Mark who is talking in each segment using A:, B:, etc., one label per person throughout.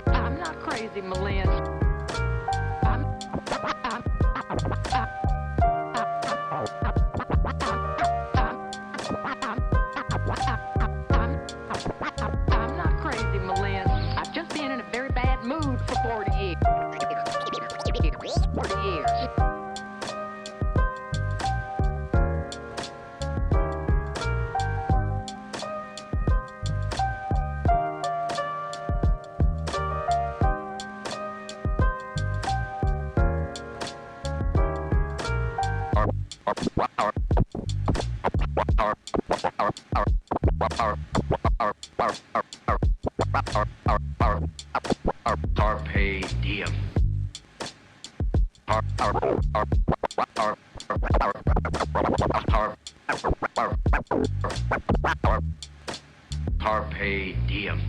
A: I'm not crazy, Malin. I'm not crazy, Malin. I've just been in a very bad mood for 40 years. 40 years.
B: Carpe diem. Carpe diem.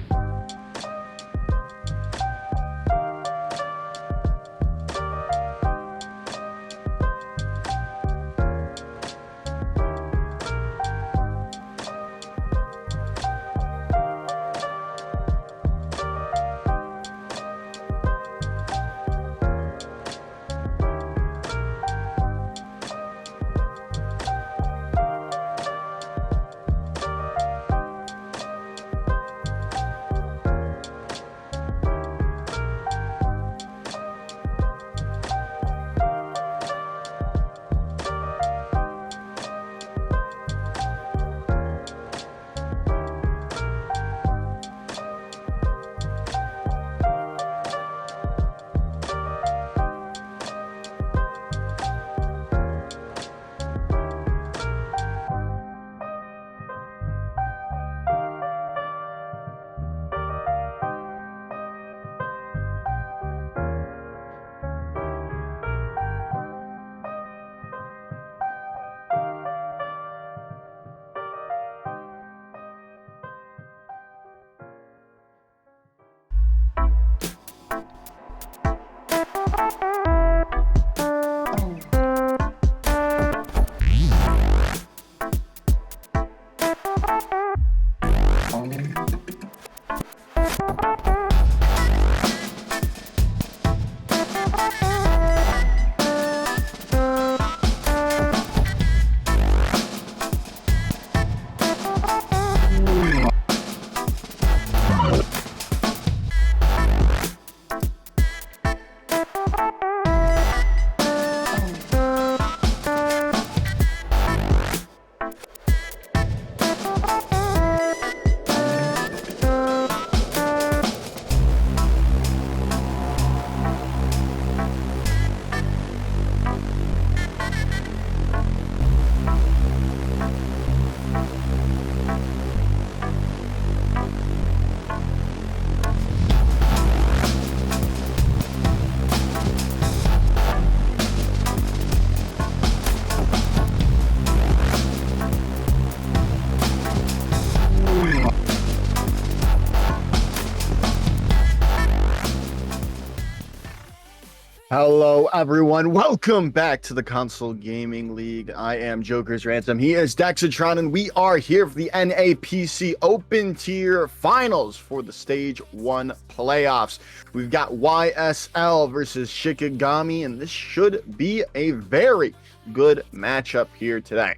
C: Hello, everyone. Welcome back to the Console Gaming League. I am Joker's Ransom. He is Dexatron, and we are here for the NAPC Open Tier Finals for the Stage 1 playoffs. We've got YSL versus Shikigami, and this should be a very good matchup here today.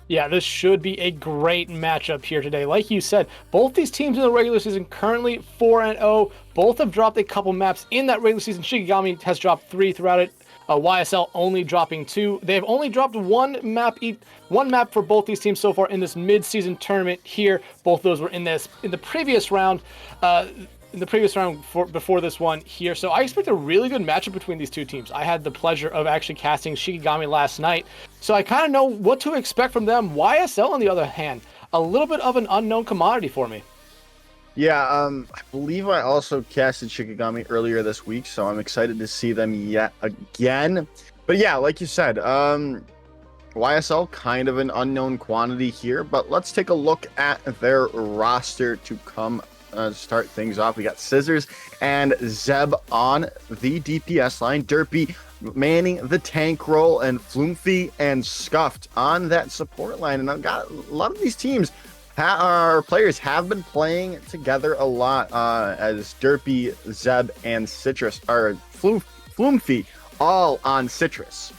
D: Yeah, this should be a great matchup here today. Like you said, both these teams in the regular season currently 4-0. Both have dropped a couple maps in that regular season. Shikigami has dropped 3 throughout it. YSL only dropping 2. They have only dropped one map for both these teams so far in this mid-season tournament here. Both those were in the previous round. Before this one here. So I expect a really good matchup between these two teams. I had the pleasure of actually casting Shikigami last night, so I kind of know what to expect from them. YSL, on the other hand, a little bit of an unknown commodity for me.
C: Yeah, I believe I also casted Shikigami earlier this week, so I'm excited to see them yet again. But yeah, like you said, YSL kind of an unknown quantity here, but let's take a look at their roster to come start things off. We got Scissors and Zeb on the DPS line, Derpy manning the tank role, and Floomfy and Scuffed on that support line. And I've got a lot of these teams our players have been playing together a lot as Derpy, Zeb, and Citrus are Floomfy all on Citrus.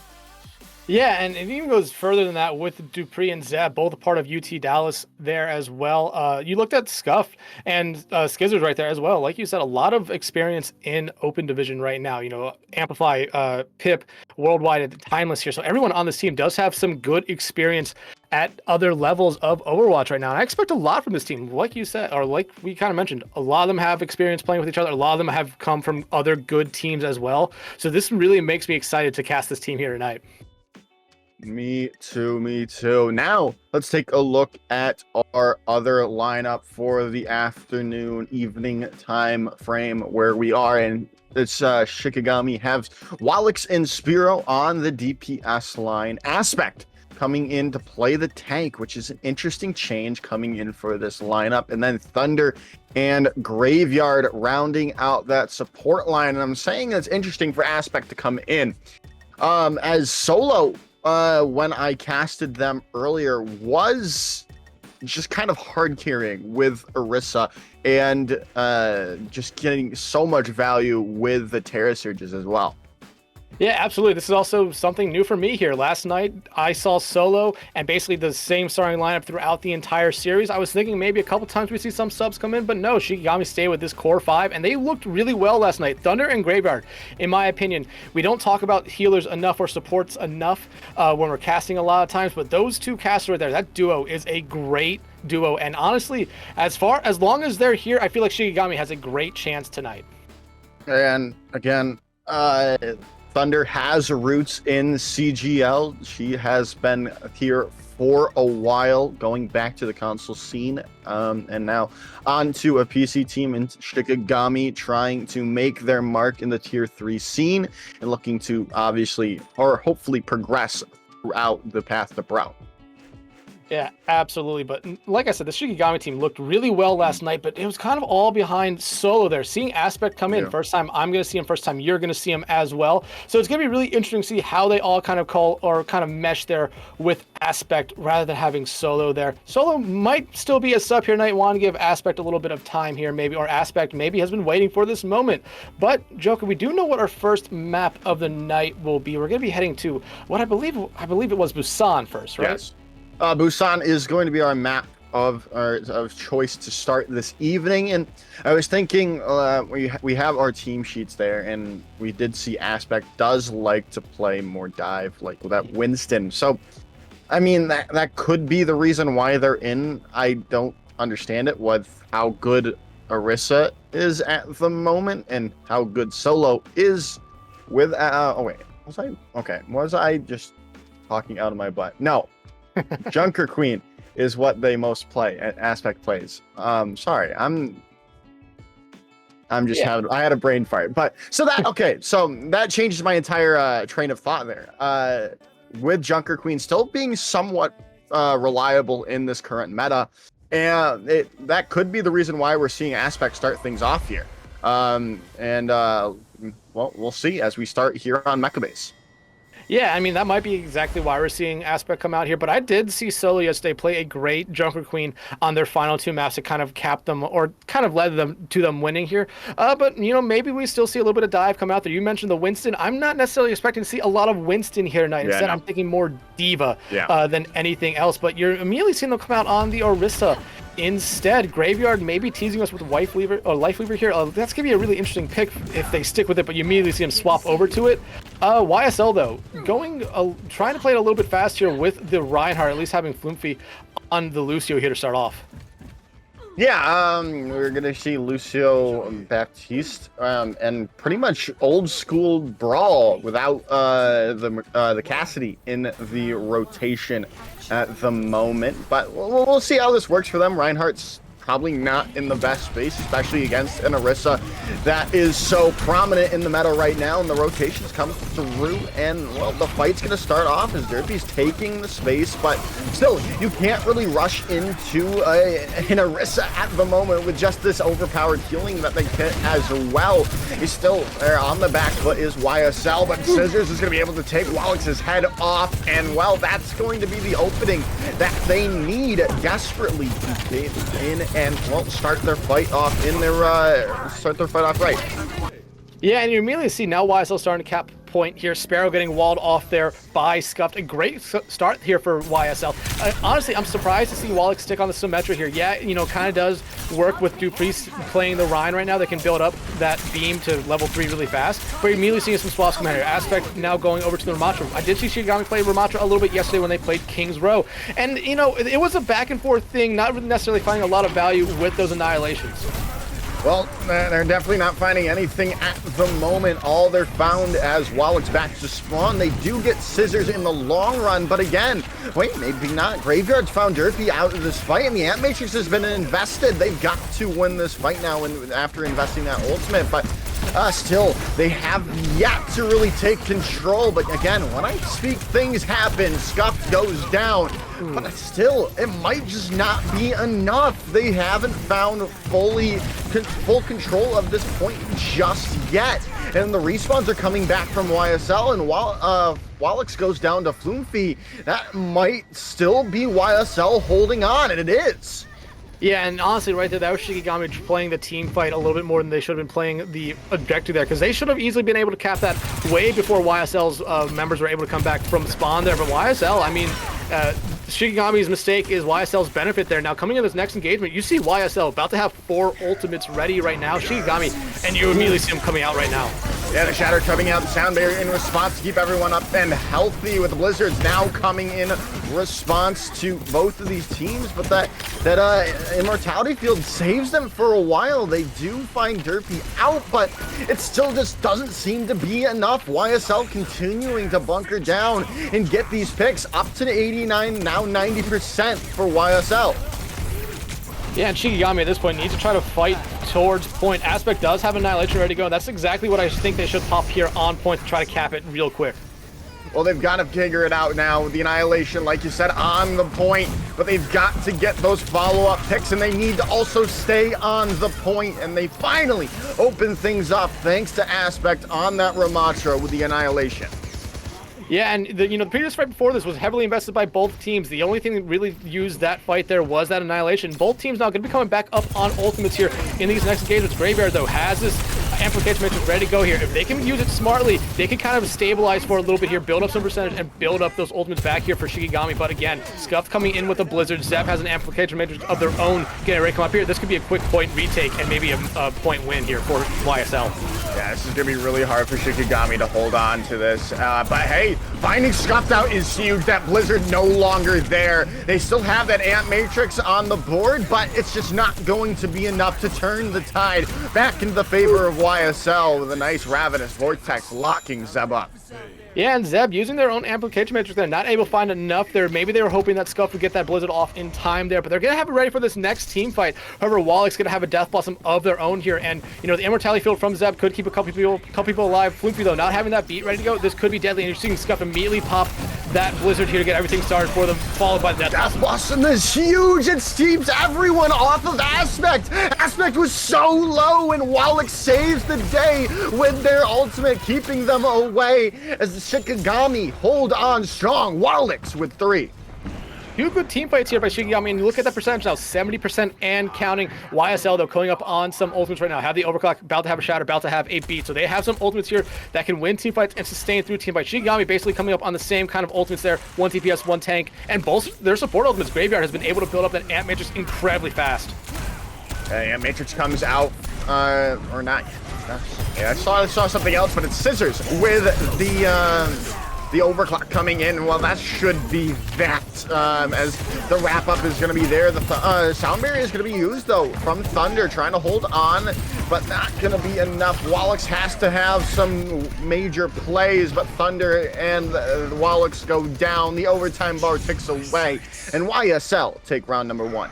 D: Yeah, and it even goes further than that with Dupree and Zeb, both a part of UT Dallas there as well. You looked at Scuff and Skizzers right there as well. Like you said, a lot of experience in Open Division right now. You know, Amplify, Pip, Worldwide, and Timeless here. So everyone on this team does have some good experience at other levels of Overwatch right now. And I expect a lot from this team. Like you said, or like we kind of mentioned, a lot of them have experience playing with each other. A lot of them have come from other good teams as well. So this really makes me excited to cast this team here tonight.
C: Me too. Now, let's take a look at our other lineup for the afternoon, evening time frame where we are. And it's Shikigami has Wallix and Spiro on the DPS line. Aspect coming in to play the tank, which is an interesting change coming in for this lineup. And then Thunder and Graveyard rounding out that support line. And I'm saying it's interesting for Aspect to come in. As Solo, when I casted them earlier, was just kind of hard carrying with Orisa and just getting so much value with the Terra Surges as well.
D: Yeah, absolutely. This is also something new for me here. Last night, I saw Solo and basically the same starting lineup throughout the entire series. I was thinking maybe a couple times we see some subs come in, but no, Shikigami stayed with this core five, and they looked really well last night. Thunder and Graveyard, in my opinion. We don't talk about healers enough or supports enough when we're casting a lot of times, but those two casters right there, that duo is a great duo. And honestly, as long as they're here, I feel like Shikigami has a great chance tonight.
C: And again, Thunder has roots in CGL. She has been here for a while, going back to the console scene, and now onto a PC team in Shikigami, trying to make their mark in the Tier 3 scene and looking to obviously, or hopefully, progress throughout the path to Pro.
D: Yeah, absolutely. But like I said, the Shikigami team looked really well last night, but it was kind of all behind Solo there. Seeing Aspect come in, first time I'm going to see him, first time you're going to see him as well. So it's going to be really interesting to see how they all kind of call or kind of mesh there with Aspect rather than having Solo there. Solo might still be a sub here tonight. Want to give Aspect a little bit of time here maybe, or Aspect maybe has been waiting for this moment. But Joker, we do know what our first map of the night will be. We're going to be heading to what I believe it was Busan first, right?
C: Yes. Busan is going to be our map of choice to start this evening, and I was thinking we have our team sheets there, and we did see Aspect does like to play more dive, like that Winston. So, I mean that could be the reason why they're in. I don't understand it with how good Orisa is at the moment and how good Solo is with. Was I just talking out of my butt? No. Junker Queen is what they most play. Aspect plays. Sorry, I had a brain fart. But so that changes my entire train of thought there. With Junker Queen still being somewhat reliable in this current meta, and that could be the reason why we're seeing Aspect start things off here. Well, we'll see as we start here on Mecha Base.
D: Yeah, I mean, that might be exactly why we're seeing Aspect come out here, but I did see Solo yesterday play a great Junker Queen on their final two maps to kind of cap them, or kind of led them to them winning here. But, you know, maybe we still see a little bit of dive come out there. You mentioned the Winston. I'm not necessarily expecting to see a lot of Winston here tonight. Instead, I'm thinking more Diva than anything else, but you're immediately seeing them come out on the Orisa. Instead, Graveyard maybe teasing us with Life Lever here. That's going to be a really interesting pick if they stick with it, but you immediately see him swap over to it. YSL, though, trying to play it a little bit fast here with the Reinhardt, at least having Floomfy on the Lucio here to start off.
C: Yeah, we're going to see Lucio Baptiste and pretty much old school brawl without the Cassidy in the rotation at the moment. But we'll see how this works for them. Reinhardt's probably not in the best space, especially against an Orisa that is so prominent in the meta right now, and the rotations come through, and, well, the fight's going to start off as Derpy's taking the space, but still, you can't really rush into an Orisa at the moment with just this overpowered healing that they get as well. He's still there on the back foot is YSL, but Scissors is going to be able to take Wallex's head off, and, well, that's going to be the opening that they need desperately to get in and, well, start their fight off right.
D: Yeah, and you immediately see now YSL starting to cap point here. Sparrow getting walled off there by Scuffed. A great start here for YSL. Honestly, I'm surprised to see Wallach stick on the Symmetra here. Yeah, you know, kind of does work with Dupreece playing the Rhine right now. They can build up that beam to level 3 really fast. But you're immediately seeing some swaps come out here. Aspect now going over to the Ramatra. I did see Shikigami play Ramatra a little bit yesterday when they played King's Row. And, you know, it was a back and forth thing, not really necessarily finding a lot of value with those annihilations.
C: Well, they're definitely not finding anything at the moment. All they're found as Wallach's back to spawn. They do get Scissors in the long run, but again, wait, maybe not. Graveyard's found Derpy out of this fight, and the Ant Matrix has been invested. They've got to win this fight now after investing that ultimate, but still, they have yet to really take control. But again, when I speak, things happen. Scuff goes down, but still, it might just not be enough. They haven't found full control of this point just yet. And the respawns are coming back from YSL, and while Wallach goes down to Floomfi, that might still be YSL holding on, and it is.
D: Yeah, and honestly, right there, that was Shikigami playing the team fight a little bit more than they should have been playing the objective there, because they should have easily been able to cap that way before YSL's members were able to come back from spawn there. But YSL, I mean, Shikigami's mistake is YSL's benefit there. Now, coming in this next engagement, you see YSL about to have 4 ultimates ready right now. Shikigami, and you immediately see him coming out right now.
C: Yeah, the Shatter coming out, the Sound Barrier in response to keep everyone up and healthy, with the Blizzards now coming in response to both of these teams. But that Immortality Field saves them for a while. They do find Derpy out, but it still just doesn't seem to be enough. YSL continuing to bunker down and get these picks up to the 89, now 90% for YSL.
D: Yeah, and Shikigami at this point needs to try to fight towards point. Aspect does have Annihilation ready to go. That's exactly what I think they should pop here on point to try to cap it real quick.
C: Well, they've got to figure it out now. The Annihilation, like you said, on the point, but they've got to get those follow-up picks, and they need to also stay on the point, and they finally open things up thanks to Aspect on that Ramatra with the Annihilation.
D: Yeah, and the previous fight before this was heavily invested by both teams. The only thing that really used that fight there was that Annihilation. Both teams now going to be coming back up on ultimates here in these next engagements. Graveyard, though, has this Amplification Matrix ready to go here. If they can use it smartly, they can kind of stabilize for a little bit here, build up some percentage, and build up those ultimates back here for Shikigami. But again, Scuff coming in with a Blizzard. Zeb has an Amplification Matrix of their own getting ready to come up here. This could be a quick point retake and maybe a point win here for YSL.
C: Yeah, this is going to be really hard for Shikigami to hold on to this. But hey, finding Scuffed out is huge. That Blizzard no longer there. They still have that Ant Matrix on the board, but it's just not going to be enough to turn the tide back into the favor of YSL with a nice Ravenous Vortex locking Zeb up.
D: Yeah, and Zeb using their own Amplification Matrix there, not able to find enough there. Maybe they were hoping that Scuff would get that Blizzard off in time there, but they're going to have it ready for this next team fight. However, Wallach's going to have a Death Blossom of their own here, and, you know, the Immortality Field from Zeb could keep a couple people alive. Floompi, though, not having that beat ready to go, this could be deadly, and you're seeing Scuff immediately pop that Blizzard here to get everything started for them, followed by the Death
C: Blossom is huge. It steams everyone off of Aspect. Aspect was so low, and Wallach saves the day with their ultimate, keeping them away as the Shikigami hold on strong. Wallach with 3.
D: Two good team fights here by Shikigami, and you look at that percentage now, 70% and counting. YSL, though, going up on some ultimates right now. Have the Overclock, about to have a Shatter, about to have a beat. So they have some ultimates here that can win team fights and sustain through team fights. Shikigami basically coming up on the same kind of ultimates there. 1 DPS, 1 tank, and both their support ultimates. Graveyard has been able to build up that Ant Matrix incredibly fast. Ant
C: Matrix comes out, or not. Yeah, I saw something else, but it's Scissors with the overclock coming in. Well, that should be that, as the wrap-up is going to be there. The Sound Barrier is going to be used, though, from Thunder, trying to hold on, but not going to be enough. Wallach has to have some major plays, but Thunder and Wallach go down. The overtime bar ticks away, and YSL take round number 1.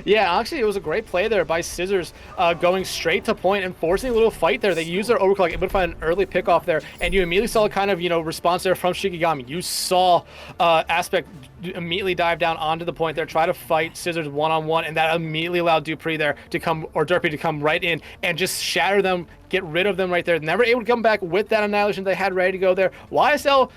D: Yeah, actually, it was a great play there by Scissors, going straight to point and forcing a little fight there. They used their overclock, able to find an early pick off there, and you immediately saw a kind of, response there from Shikigami. You saw Aspect immediately dive down onto the point there, try to fight Scissors one-on-one, and that immediately allowed Dupree there to come, or Derpy to come right in and just shatter them, get rid of them right there. Never able to come back with that annihilation they had ready to go there. YSL,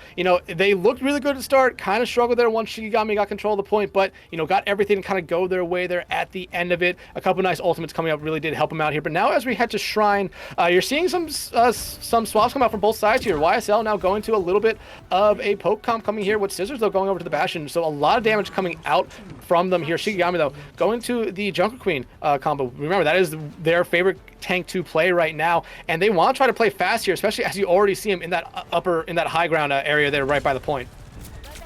D: they looked really good to start, kind of struggled there once Shikigami got control of the point, but, got everything to kind of go their way there at the end of it. A couple nice ultimates coming up really did help them out here. But now as we head to Shrine, you're seeing some swaps come out from both sides here. YSL now going to a little bit of a poke comp coming here with Scissors, though, going over to the Bastion. So a lot of damage coming out from them here. Shikigami, though, going to the Jungle Queen combo. Remember, that is their favorite tank to play right now, and they want to try to play fast here, especially as you already see him in that high ground area there right by the point.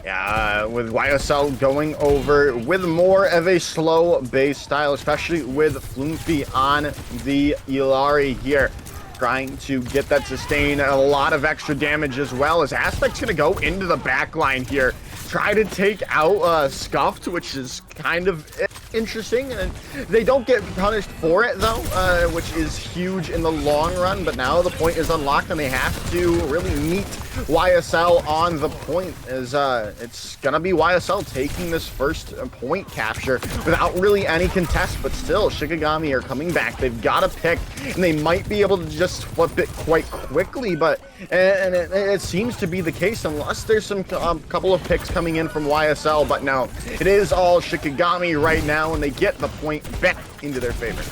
C: Yeah, with YSL going over with more of a slow base style, especially with Floomfy on the Illari here, trying to get that sustain, a lot of extra damage as well, as Aspect's going to go into the back line here, try to take out Scuffed, which is kind of interesting, and they don't get punished for it though, which is huge in the long run. But now the point is unlocked and they have to really meet YSL on the point, as it's gonna be YSL taking this first point capture without really any contest. But still, Shikigami are coming back. They've got a pick and they might be able to just flip it quite quickly, but it seems to be the case unless there's some couple of picks coming in from YSL. But no, it is all Shikigami right now, and they get the point back into their favor.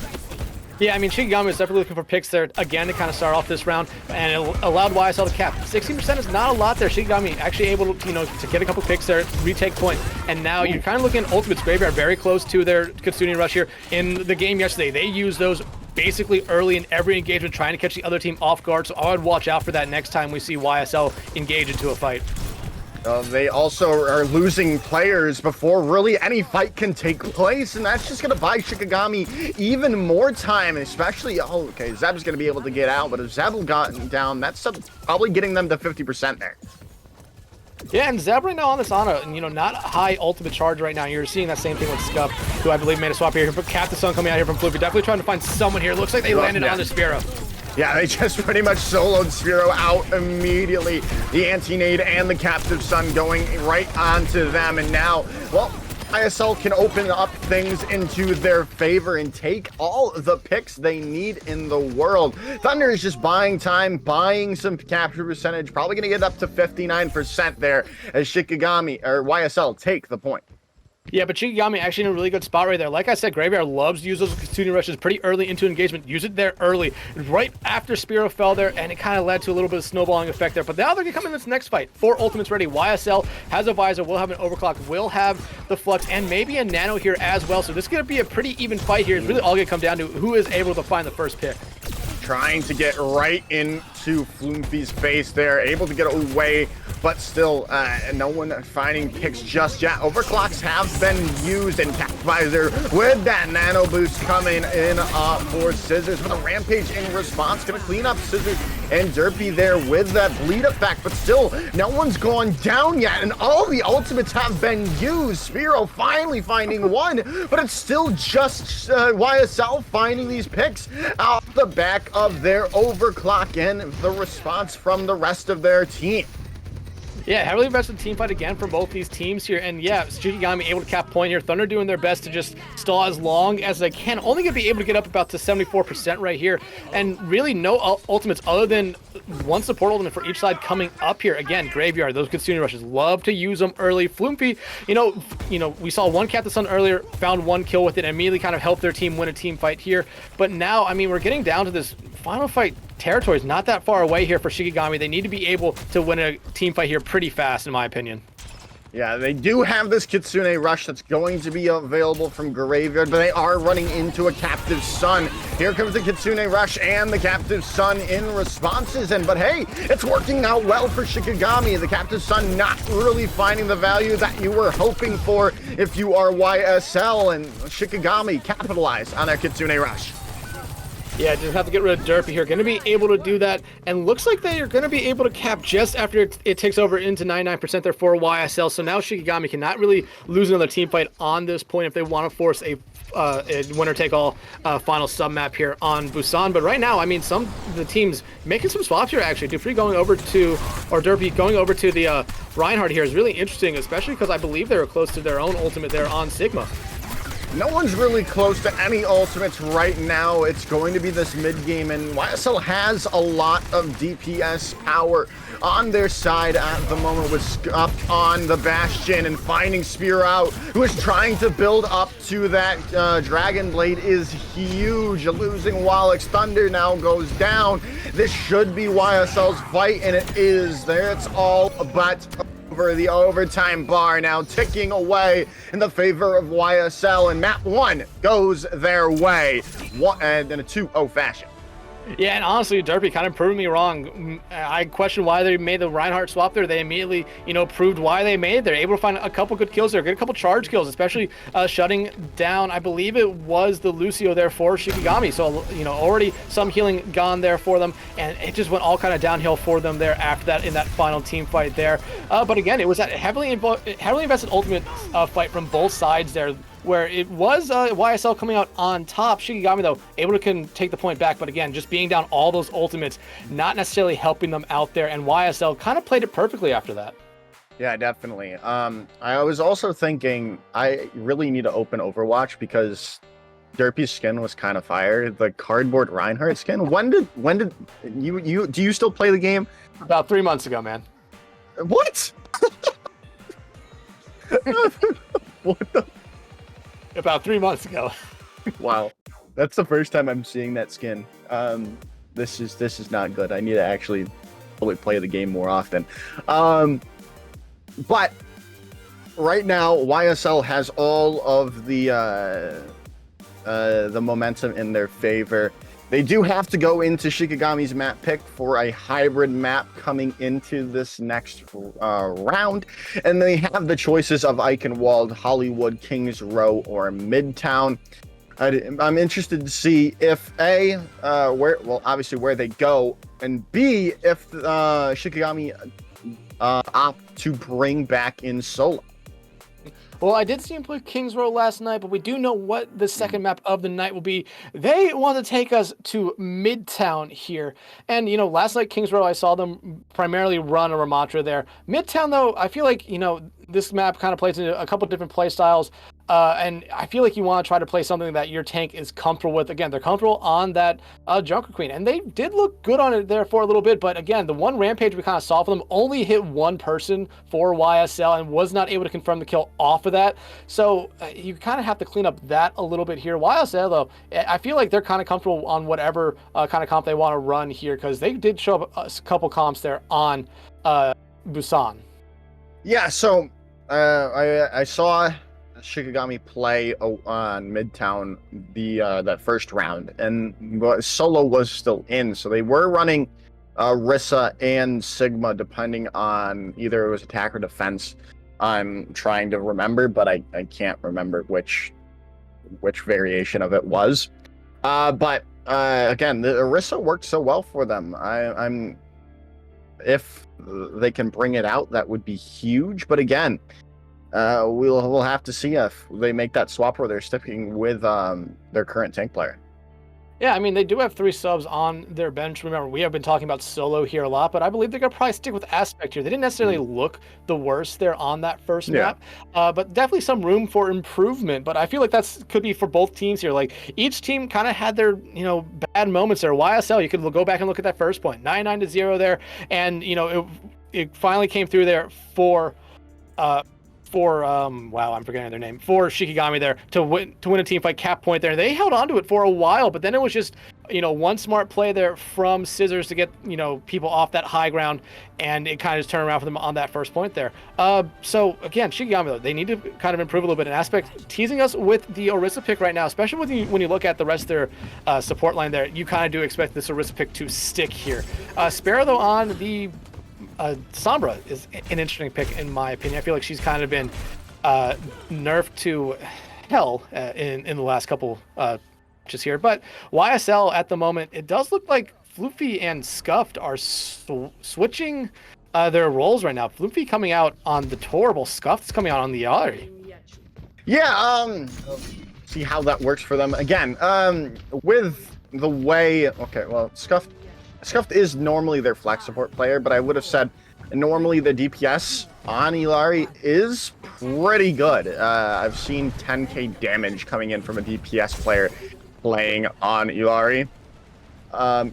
D: Yeah, I mean, Shikigami is definitely looking for picks there again to kind of start off this round, and it allowed YSL to cap. 16% is not a lot there. Shikigami actually able to, to get a couple picks there, retake point, and now you're kind of looking at Ultimate's Graveyard very close to their Kitsune Rush here. In the game yesterday, they used those basically early in every engagement, trying to catch the other team off guard, so I would watch out for that next time we see YSL engage into a fight.
C: They also are losing players before really any fight can take place, and that's just going to buy Shikigami even more time, especially, okay, Zeb's going to be able to get out, but if Zeb gotten down, that's probably getting them to 50% there.
D: Yeah, and Zeb right now on this Ana, not high ultimate charge right now. You're seeing that same thing with Scuff, who I believe made a swap here, but Captain Sun coming out here from Floopy, definitely trying to find someone here. Looks like they landed on the Spiro.
C: Yeah, they just pretty much soloed Sphero out immediately. The Anti-Nade and the Captive Sun going right onto them. And now, well, ISL can open up things into their favor and take all the picks they need in the world. Thunder is just buying time, buying some capture percentage, probably going to get up to 59% there as Shikigami, or YSL, take the point.
D: Yeah, but Shikigami actually in a really good spot right there. Like I said, Graveyard loves to use those Kitsune Rushes pretty early into engagement. Use it there early, right after Spiro fell there, and it kind of led to a little bit of snowballing effect there. But now they're going to come in this next fight. 4 ultimates ready. YSL has a Visor, will have an Overclock, will have the Flux, and maybe a Nano here as well. So this is going to be a pretty even fight here. It's really all going to come down to who is able to find the first pick.
C: Trying to get right into Floomfy's face there, able to get away, but still no one finding picks just yet. Overclocks have been used, and Visor with that nano boost coming in for Scissors with a Rampage in response, gonna clean up Scissors and Derpy there with that bleed effect, but still no one's gone down yet, and all the ultimates have been used. Sphero finally finding one, but it's still just YSL finding these picks out the back of their overclock, and the response from the rest of their team.
D: Yeah, heavily invested team fight again for both these teams here, and yeah, Shikigami able to cap point here. Thunder doing their best to just stall as long as they can, only gonna be able to get up about to 74% right here, and really no ultimates other than one support ultimate for each side coming up here. Again, Graveyard, those Kitsune Rushes, love to use them early. Floomfy, we saw one Captain Sun earlier, found one kill with it, and immediately kind of helped their team win a team fight here. But now, I mean, we're getting down to this final fight territory is not that far away here for Shikigami. They need to be able to win a team fight here pretty fast, in my opinion.
C: Yeah, they do have this Kitsune Rush that's going to be available from Graveyard, but they are running into a Captive Sun. Here comes the Kitsune Rush and the Captive Sun in responses, but hey, it's working out well for Shikigami. The Captive Sun not really finding the value that you were hoping for if you are YSL, and Shikigami capitalize on their Kitsune Rush.
D: Yeah, just have to get rid of Derpy here. Going to be able to do that, and looks like they are going to be able to cap just after it takes over into 99% there for YSL. So now Shikigami cannot really lose another team fight on this point if they want to force a winner-take-all final sub-map here on Busan. But right now, I mean, some of the teams making some swaps here, actually. Derpy going over to the Reinhardt here is really interesting, especially because I believe they were close to their own ultimate there on Sigma.
C: No one's really close to any ultimates right now. It's going to be this mid-game, and YSL has a lot of DPS power on their side at the moment with up on the Bastion and finding Spear out, who is trying to build up to that Dragon Blade is huge. Losing Wallach's Thunder now goes down. This should be YSL's fight, and it is. There it's all but over. The overtime bar now ticking away in the favor of YSL, and map 1 goes their way. And in a 2-0 fashion.
D: Yeah, and honestly, Derpy kind of proved me wrong. I questioned why they made the Reinhardt swap there. They immediately, proved why they made it. They're able to find a couple good kills there, get a couple charge kills, especially shutting down, I believe it was the Lucio there for Shikigami. So, already some healing gone there for them, and it just went all kind of downhill for them there after that in that final team fight there. But again, it was that heavily invested ultimate fight from both sides there, where it was YSL coming out on top. Shikigami, though, able to take the point back, but again, just being down all those ultimates, not necessarily helping them out there, and YSL kind of played it perfectly after that.
C: Yeah, definitely. I was also thinking I really need to open Overwatch because Derpy's skin was kind of fire. The cardboard Reinhardt skin. When did you do you still play the game?
D: About 3 months ago, man.
C: What? What the?
D: About 3 months ago.
C: Wow, that's the first time I'm seeing that skin. This is not good. I need to actually probably play the game more often. But right now, YSL has all of the momentum in their favor. They do have to go into Shikigami's map pick for a hybrid map coming into this next round. And they have the choices of Eichenwald, Hollywood, Kings Row, or Midtown. I'm interested to see if obviously where they go, and B, if Shikigami opt to bring back in Solo.
D: Well, I did see him play Kings Row last night, but we do know what the second map of the night will be. They want to take us to Midtown here. And, last night, Kings Row, I saw them primarily run a Ramattra there. Midtown, though, I feel like, this map kind of plays into a couple different play styles. And I feel like you want to try to play something that your tank is comfortable with. Again, they're comfortable on that Junker Queen. And they did look good on it there for a little bit. But again, the one Rampage we kind of saw for them only hit one person for YSL and was not able to confirm the kill off of that. So you kind of have to clean up that a little bit here. YSL, though, I feel like they're kind of comfortable on whatever kind of comp they want to run here, because they did show up a couple comps there on Busan.
C: Yeah, so I saw Shikigami play on Midtown that first round, and Solo was still in, so they were running Rissa and Sigma depending on either it was attack or defense. I'm trying to remember, but I can't remember which variation of it was. But again, the Rissa worked so well for them. I'm if they can bring it out, that would be huge. But again, we'll have to see if they make that swap where they're sticking with their current tank player.
D: Yeah, I mean, they do have 3 subs on their bench. Remember, we have been talking about Solo here a lot, but I believe they're going to probably stick with Aspect here. They didn't necessarily look the worst there on that first map, but definitely some room for improvement. But I feel like could be for both teams here. Like, each team kind of had their, bad moments there. YSL, you could go back and look at that first point, 9-0 there, and, it finally came through there for I'm forgetting their name, for Shikigami there to win a team fight, cap point there. They held on to it for a while, but then it was just, one smart play there from Scissors to get, people off that high ground, and it kind of just turned around for them on that first point there. So again, Shikigami, though, they need to kind of improve a little bit in Aspect, teasing us with the Orisa pick right now, especially when you look at the rest of their support line there. You kind of do expect this Orisa pick to stick here. Sparrow, though, on the Sombra is an interesting pick in my opinion. I feel like she's kind of been nerfed to hell in the last couple matches here. But YSL at the moment, it does look like Floofy and Scuffed are switching their roles right now. Floofy coming out on the Torable, Scuffed's coming out on the Yari.
C: Yeah, see how that works for them. Again, with the way, okay, well, Scuffed is normally their flex support player, but I would have said normally the DPS on Illari is pretty good. I've seen 10k damage coming in from a DPS player playing on Illari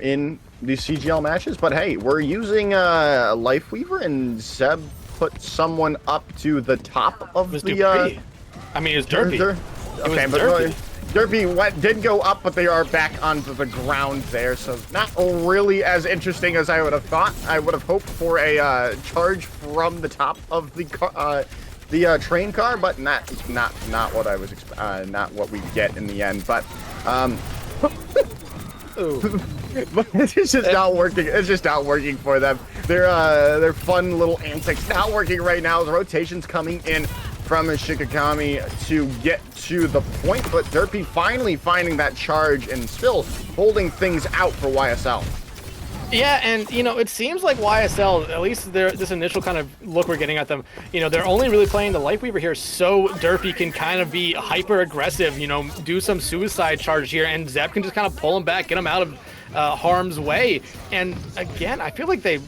C: in these CGL matches, but hey, we're using Lifeweaver, and Zeb put someone up to the top of the...
D: I mean, it was Derpy.
C: Okay, but Derpy did go up, but they are back onto the ground there, so not really as interesting as I would have thought. I would have hoped for a charge from the top of the train car, but not what I was not what we get in the end. But but it's just not working. It's just not working for them. Their fun little antics not working right now. The rotation's coming in from Shikigami to get to the point, but Derpy finally finding that charge and still holding things out for YSL.
D: Yeah, and you know, it seems like YSL, at least this initial kind of look we're getting at them, you know, they're only really playing the Lifeweaver here so Derpy can kind of be hyper aggressive, you know, do some suicide charge here, and Zeb can just kind of pull him back, get him out of harm's way. And again, I feel like they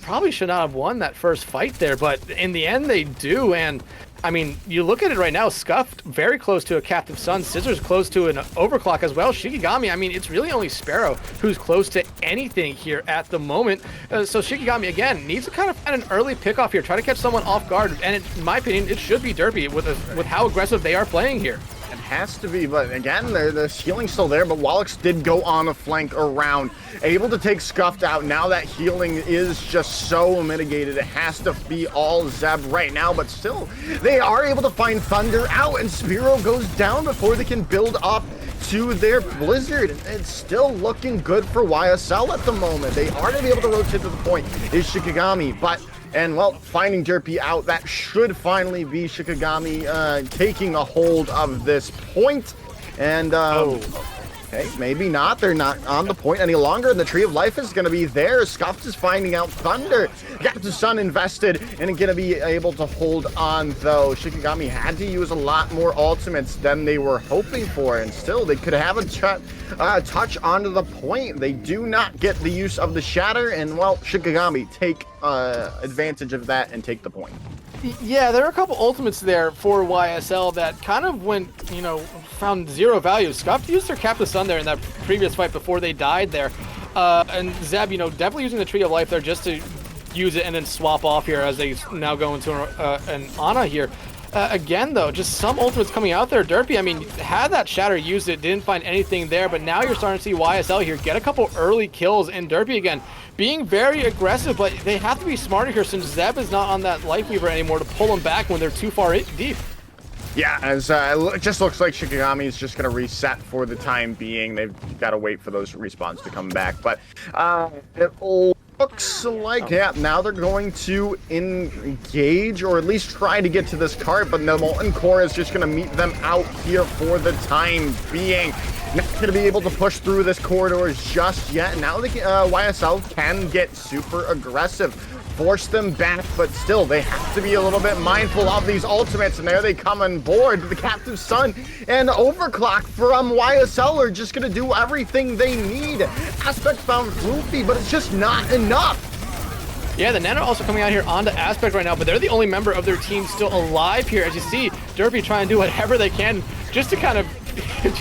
D: probably should not have won that first fight there, but in the end they do. And I mean, you look at it right now, Scuffed very close to a Captive Sun, Scissors close to an Overclock as well. Shikigami, I mean, it's really only Sparrow who's close to anything here at the moment. So Shikigami, again, needs to kind of find an early pickoff here, try to catch someone off guard. And in my opinion, it should be Derpy with how aggressive they are playing here.
C: It has to be, but again, the healing's still there, but Wallach did go on a flank around, able to take Scuffed out. Now that healing is just so mitigated, it has to be all Zeb right now, but still, they are able to find Thunder out, and Spiro goes down before they can build up to their Blizzard. It's still looking good for YSL at the moment. They are going to be able to rotate to the point, is Shikigami, but... And, well, finding Derpy out, that should finally be Shikigami taking a hold of this point. And, okay, maybe not. They're not on the point any longer. The Tree of Life is going to be there. Scuffed is finding out Thunder. Got the Sun invested and going to be able to hold on, though. Shikigami had to use a lot more ultimates than they were hoping for. And still, they could have a touch onto the point. They do not get the use of the Shatter. And, well, Shikigami take advantage of that and take the point.
D: Yeah, there are a couple ultimates there for YSL that kind of went, you know, found zero value. Scuffed used their Captive Sun there in that previous fight before they died there. And Zeb, you know, definitely using the Tree of Life there just to use it and then swap off here as they now go into an Ana here. Again, though, just some ultimates coming out there. Derpy, I mean, had that Shatter used it, didn't find anything there, but now you're starting to see YSL here get a couple early kills, and Derpy, again, being very aggressive, but they have to be smarter here since Zeb is not on that Lifeweaver anymore to pull them back when they're too far deep.
C: Yeah, as it just looks like Shikigami is just going to reset for the time being. They've got to wait for those respawns to come back, but it looks like, yeah, now they're going to engage, or at least try to get to this cart, but the Molten Core is just going to meet them out here for the time being. Not going to be able to push through this corridor just yet. Now the YSL can get super aggressive, force them back, but still, they have to be a little bit mindful of these ultimates, and there they come on board. The Captive Sun and Overclock from YSL are just going to do everything they need. Aspect found Floofy, but it's just not enough.
D: Yeah, the Nano also coming out here onto Aspect right now, but they're the only member of their team still alive here. As you see, Derpy trying to do whatever they can just to kind of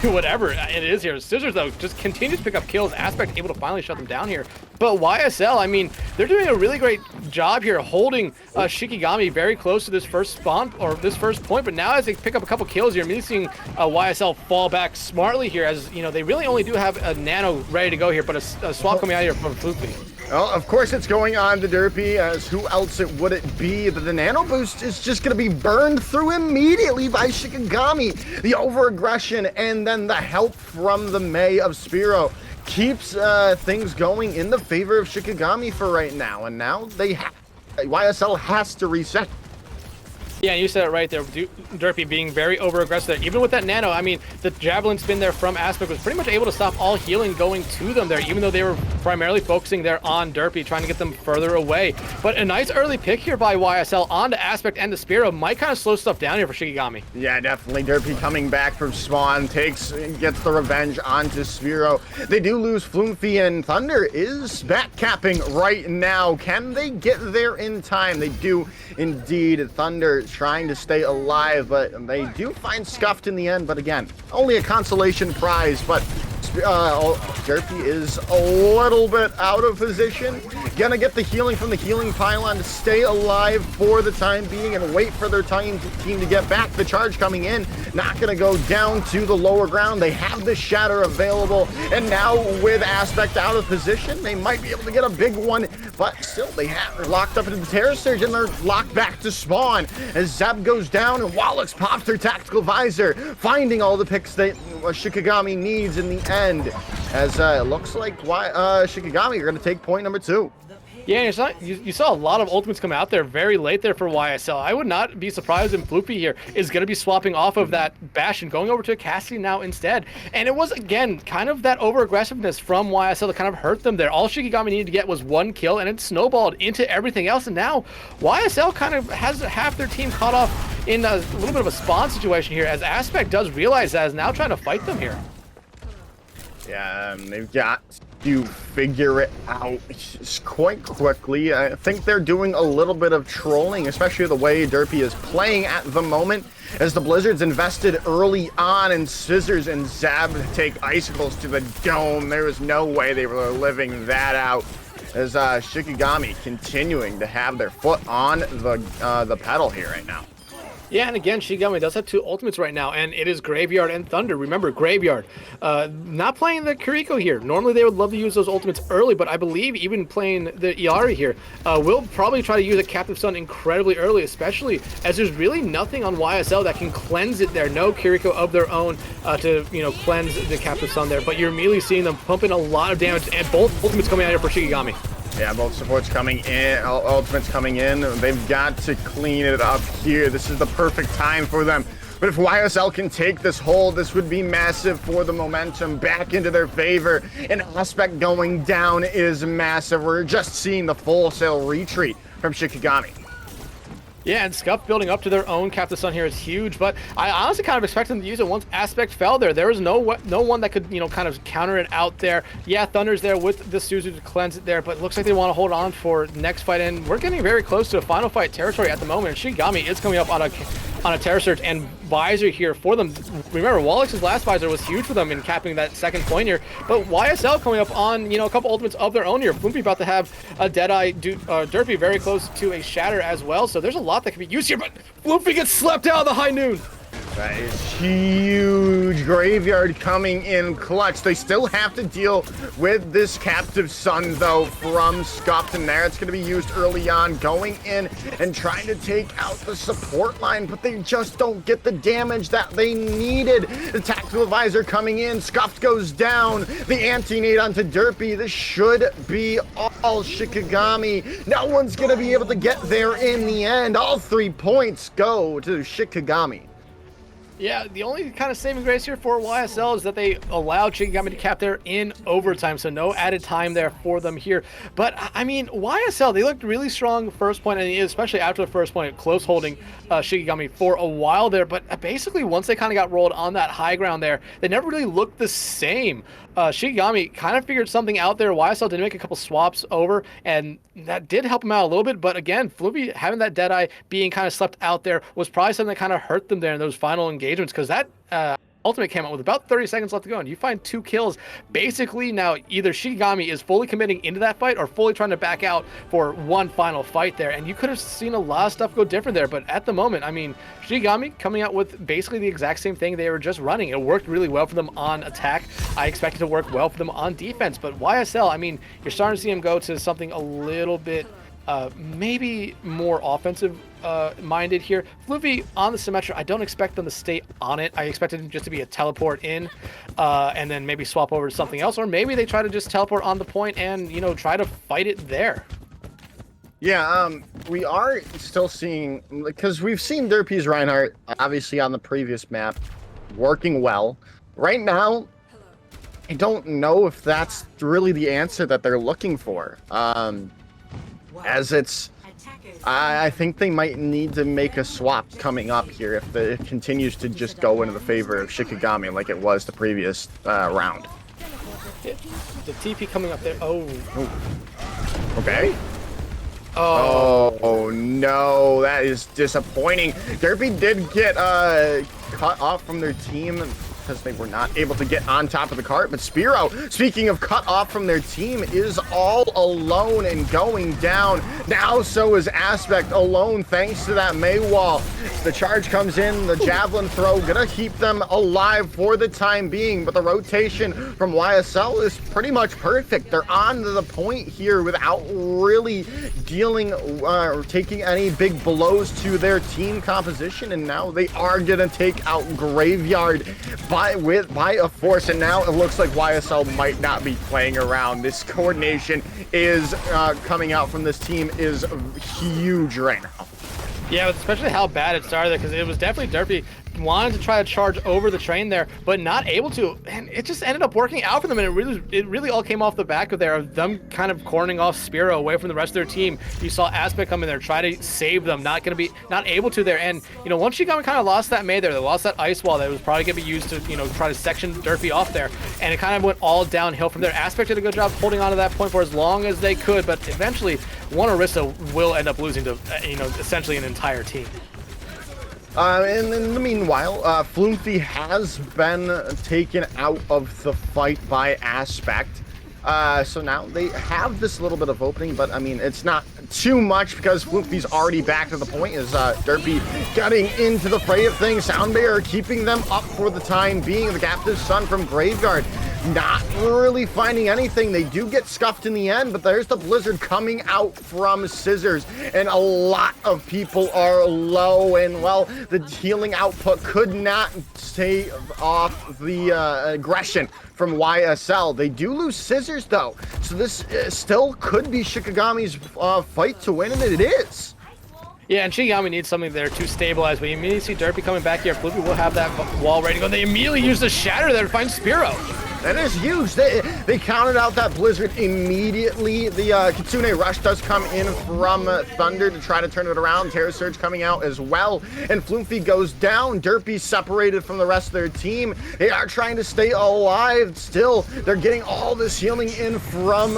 D: do whatever it is here. Scissors, though, just continues to pick up kills. Aspect able to finally shut them down here. But YSL, I mean, they're doing a really great job here holding Shikigami very close to this first spawn, or this first point. But now as they pick up a couple kills, you're immediately seeing YSL fall back smartly here, as, you know, they really only do have a Nano ready to go here, but a swap coming out here from Floofy.
C: Well, of course it's going on to Derpy, as who else it would it be? But the Nano Boost is just going to be burned through immediately by Shikigami. The over-aggression and then the help from the May of Spiro keeps things going in the favor of Shikigami for right now. And now YSL has to reset.
D: Yeah, you said it right there. Derpy being very over-aggressive there. Even with that nano, I mean, the javelin spin there from Aspect was pretty much able to stop all healing going to them there, even though they were primarily focusing there on Derpy, trying to get them further away. But a nice early pick here by YSL onto Aspect and the Spiro might kind of slow stuff down here for Shikigami.
C: Yeah, definitely. Derpy coming back from spawn, gets the revenge onto Spiro. They do lose Floomfy, and Thunder is backcapping right now. Can they get there in time? They do indeed. Thunder trying to stay alive, but they do find Scuffed in the end. But again, only a consolation prize. But Derpy is a little bit out of position. Gonna get the healing from the healing pylon to stay alive for the time being and wait for their team to get back. The charge coming in, not gonna go down to the lower ground. They have the shatter available, and now with Aspect out of position, they might be able to get a big one, but still they have locked up into the Terror Surge, and they're locked back to spawn as Zeb goes down and Wallix pops their tactical visor, finding all the picks that Shikigami needs in the end, as it looks like Shikigami are going to take point number 2.
D: Yeah, you saw a lot of ultimates come out there very late there for YSL. I would not be surprised if Floopy here is going to be swapping off of that Bash and going over to Cassidy now instead. And it was, again, kind of that over-aggressiveness from YSL that kind of hurt them there. All Shikigami needed to get was 1 kill, and it snowballed into everything else. And now YSL kind of has half their team caught off in a little bit of a spawn situation here, as Aspect does realize that, is now trying to fight them here.
C: Yeah, they've got to figure it out quite quickly. I think they're doing a little bit of trolling, especially the way Derpy is playing at the moment, as the Blizzards invested early on and Scissors and Zab take Icicles to the dome. There was no way they were living that out, as Shikigami continuing to have their foot on the pedal here right now.
D: Yeah, and again, Shikigami does have 2 ultimates right now, and it is Graveyard and Thunder. Remember, Graveyard, not playing the Kiriko here. Normally, they would love to use those ultimates early, but I believe even playing the Iari here, will probably try to use a Captive Sun incredibly early, especially as there's really nothing on YSL that can cleanse it there. No Kiriko of their own to, cleanse the Captive Sun there, but you're immediately seeing them pumping a lot of damage, and both ultimates coming out here for Shikigami.
C: Yeah, both supports coming in, ultimates coming in. They've got to clean it up here. This is the perfect time for them. But if YSL can take this hold, this would be massive for the momentum back into their favor. And Aspect going down is massive. We're just seeing the full-sail retreat from Shikigami.
D: Yeah, and Scuff building up to their own Captive Sun here is huge, but I honestly kind of expected them to use it once Aspect fell there. There was no one that could, kind of counter it out there. Yeah, Thunder's there with the Suzu to cleanse it there, but it looks like they want to hold on for next fight, and we're getting very close to a final fight territory at the moment. Shikigami is coming up on a Terror Surge and Visor here for them. Remember, Wallix's last Visor was huge for them in capping that second point here, but YSL coming up on, a couple ultimates of their own here. Floopy about to have a Deadeye, Derpy very close to a Shatter as well, so there's a lot that can be used here, but Floopy gets slept out of the high noon.
C: That is huge. Graveyard coming in clutch. They still have to deal with this Captive Sun, though, from Scuffed, and there it's going to be used early on, going in and trying to take out the support line, but they just don't get the damage that they needed. The Tactical Visor coming in. Scuffed goes down. The anti-nade onto Derpy. This should be all Shikigami. No one's going to be able to get there in the end. All 3 points go to Shikigami.
D: Yeah, the only kind of saving grace here for YSL is that they allowed Shikigami to cap there in overtime, so no added time there for them here. But, I mean, YSL, they looked really strong first point, and especially after the first point, close holding Shikigami for a while there. But basically, once they kind of got rolled on that high ground there, they never really looked the same. Shikigami kind of figured something out there. YSL did make a couple swaps over, and that did help him out a little bit. But again, Floopy having that Deadeye being kind of slept out there was probably something that kind of hurt them there in those final engagements, because that ultimate came out with about 30 seconds left to go, and you find 2 kills. Basically, now either Shikigami is fully committing into that fight or fully trying to back out for one final fight there, and you could have seen a lot of stuff go different there. But at the moment, I mean, Shikigami coming out with basically the exact same thing they were just running. It worked really well for them on attack. I expect it to work well for them on defense. But YSL, I mean, you're starting to see them go to something a little bit maybe more offensive minded here. Floopy on the Symmetra, I don't expect them to stay on it. I expected them just to be a teleport in and then maybe swap over to something else, or maybe they try to just teleport on the point and, try to fight it there.
C: Yeah, we are still seeing, because we've seen Derpy's Reinhardt, obviously on the previous map, working well. Right now, I don't know if that's really the answer that they're looking for. As it's, I think they might need to make a swap coming up here if it continues to just go into the favor of Shikigami like it was the previous round.
D: Yeah, the TP coming up there. Oh.
C: Okay. Oh no, that is disappointing. Derpy did get cut off from their team because they were not able to get on top of the cart. But Spiro, speaking of cut off from their team, is all alone and going down. Now so is Aspect alone thanks to that May wall. The charge comes in, the javelin throw, gonna keep them alive for the time being, but the rotation from YSL is pretty much perfect. They're on to the point here without really dealing or taking any big blows to their team composition, and now they are gonna take out Graveyard by a force, and now it looks like YSL might not be playing around. This coordination is coming out from this team is huge right now.
D: Yeah, especially how bad it started, because it was definitely Derpy wanted to try to charge over the train there, but not able to, and it just ended up working out for them. And it really all came off the back of them kind of cornering off Spiro away from the rest of their team. You saw Aspect come in there, try to save them, not able to there. And once Shikigami kind of lost that May there, they lost that ice wall that was probably gonna be used to try to section Derpy off there, and it kind of went all downhill from there. Aspect did a good job holding on to that point for as long as they could, but eventually one Orisa will end up losing to essentially an entire team.
C: And in the meanwhile, Floomfy has been taken out of the fight by Aspect. So now they have this little bit of opening, but I mean, it's not too much because Floomfy's already back to the point as Derpy getting into the fray of things. Soundbearer keeping them up for the time being. The Captive Sun from Graveyard not really finding anything. They do get scuffed in the end, but there's the Blizzard coming out from Scissors, and a lot of people are low, and well, the healing output could not stay off the aggression from YSL. They do lose Scissors though, so this still could be Shikigami's fight to win, and it is.
D: Yeah, and Shikigami needs something there to stabilize. We immediately see Derpy coming back here. Floopy will have that wall ready to go. They immediately use the Shatter there to find Spiro.
C: That is huge. They counted out that Blizzard immediately. The Kitsune Rush does come in from Thunder to try to turn it around. Terror Surge coming out as well. And Floomfy goes down. Derpy separated from the rest of their team. They are trying to stay alive still. They're getting all this healing in from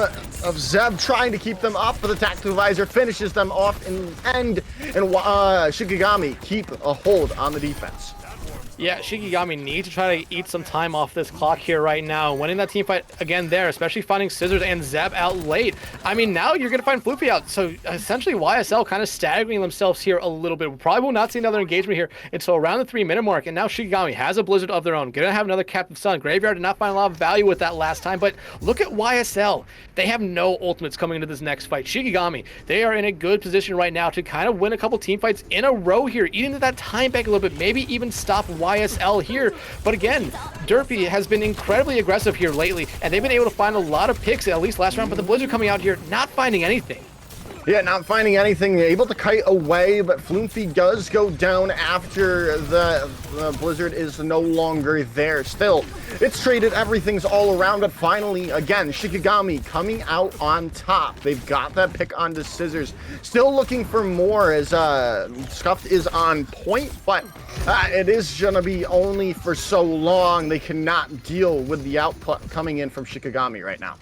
C: Zeb, trying to keep them up, but the Tactical Visor finishes them off in the end. And Shikigami keep a hold on the defense.
D: Yeah, Shikigami needs to try to eat some time off this clock here right now. Winning that team fight again there, especially finding Scissors and Zeb out late. I mean, now you're going to find Floopy out. So essentially YSL kind of staggering themselves here a little bit. We probably will not see another engagement here until around the 3-minute mark. And now Shikigami has a Blizzard of their own. Going to have another Captive Sun. Graveyard did not find a lot of value with that last time. But look at YSL. They have no ultimates coming into this next fight. Shikigami, they are in a good position right now to kind of win a couple team fights in a row here. Eating that time back a little bit. Maybe even stop YSL here. But again, Derpy has been incredibly aggressive here lately, and they've been able to find a lot of picks, at least last round, but the Blizzard coming out here not finding anything.
C: Yeah, not finding anything, able to kite away, but Floomfy does go down after the Blizzard is no longer there. Still, it's traded, everything's all around, but finally, again, Shikigami coming out on top. They've got that pick onto Scissors. Still looking for more as Scuffed is on point, but it is going to be only for so long. They cannot deal with the output coming in from Shikigami right now.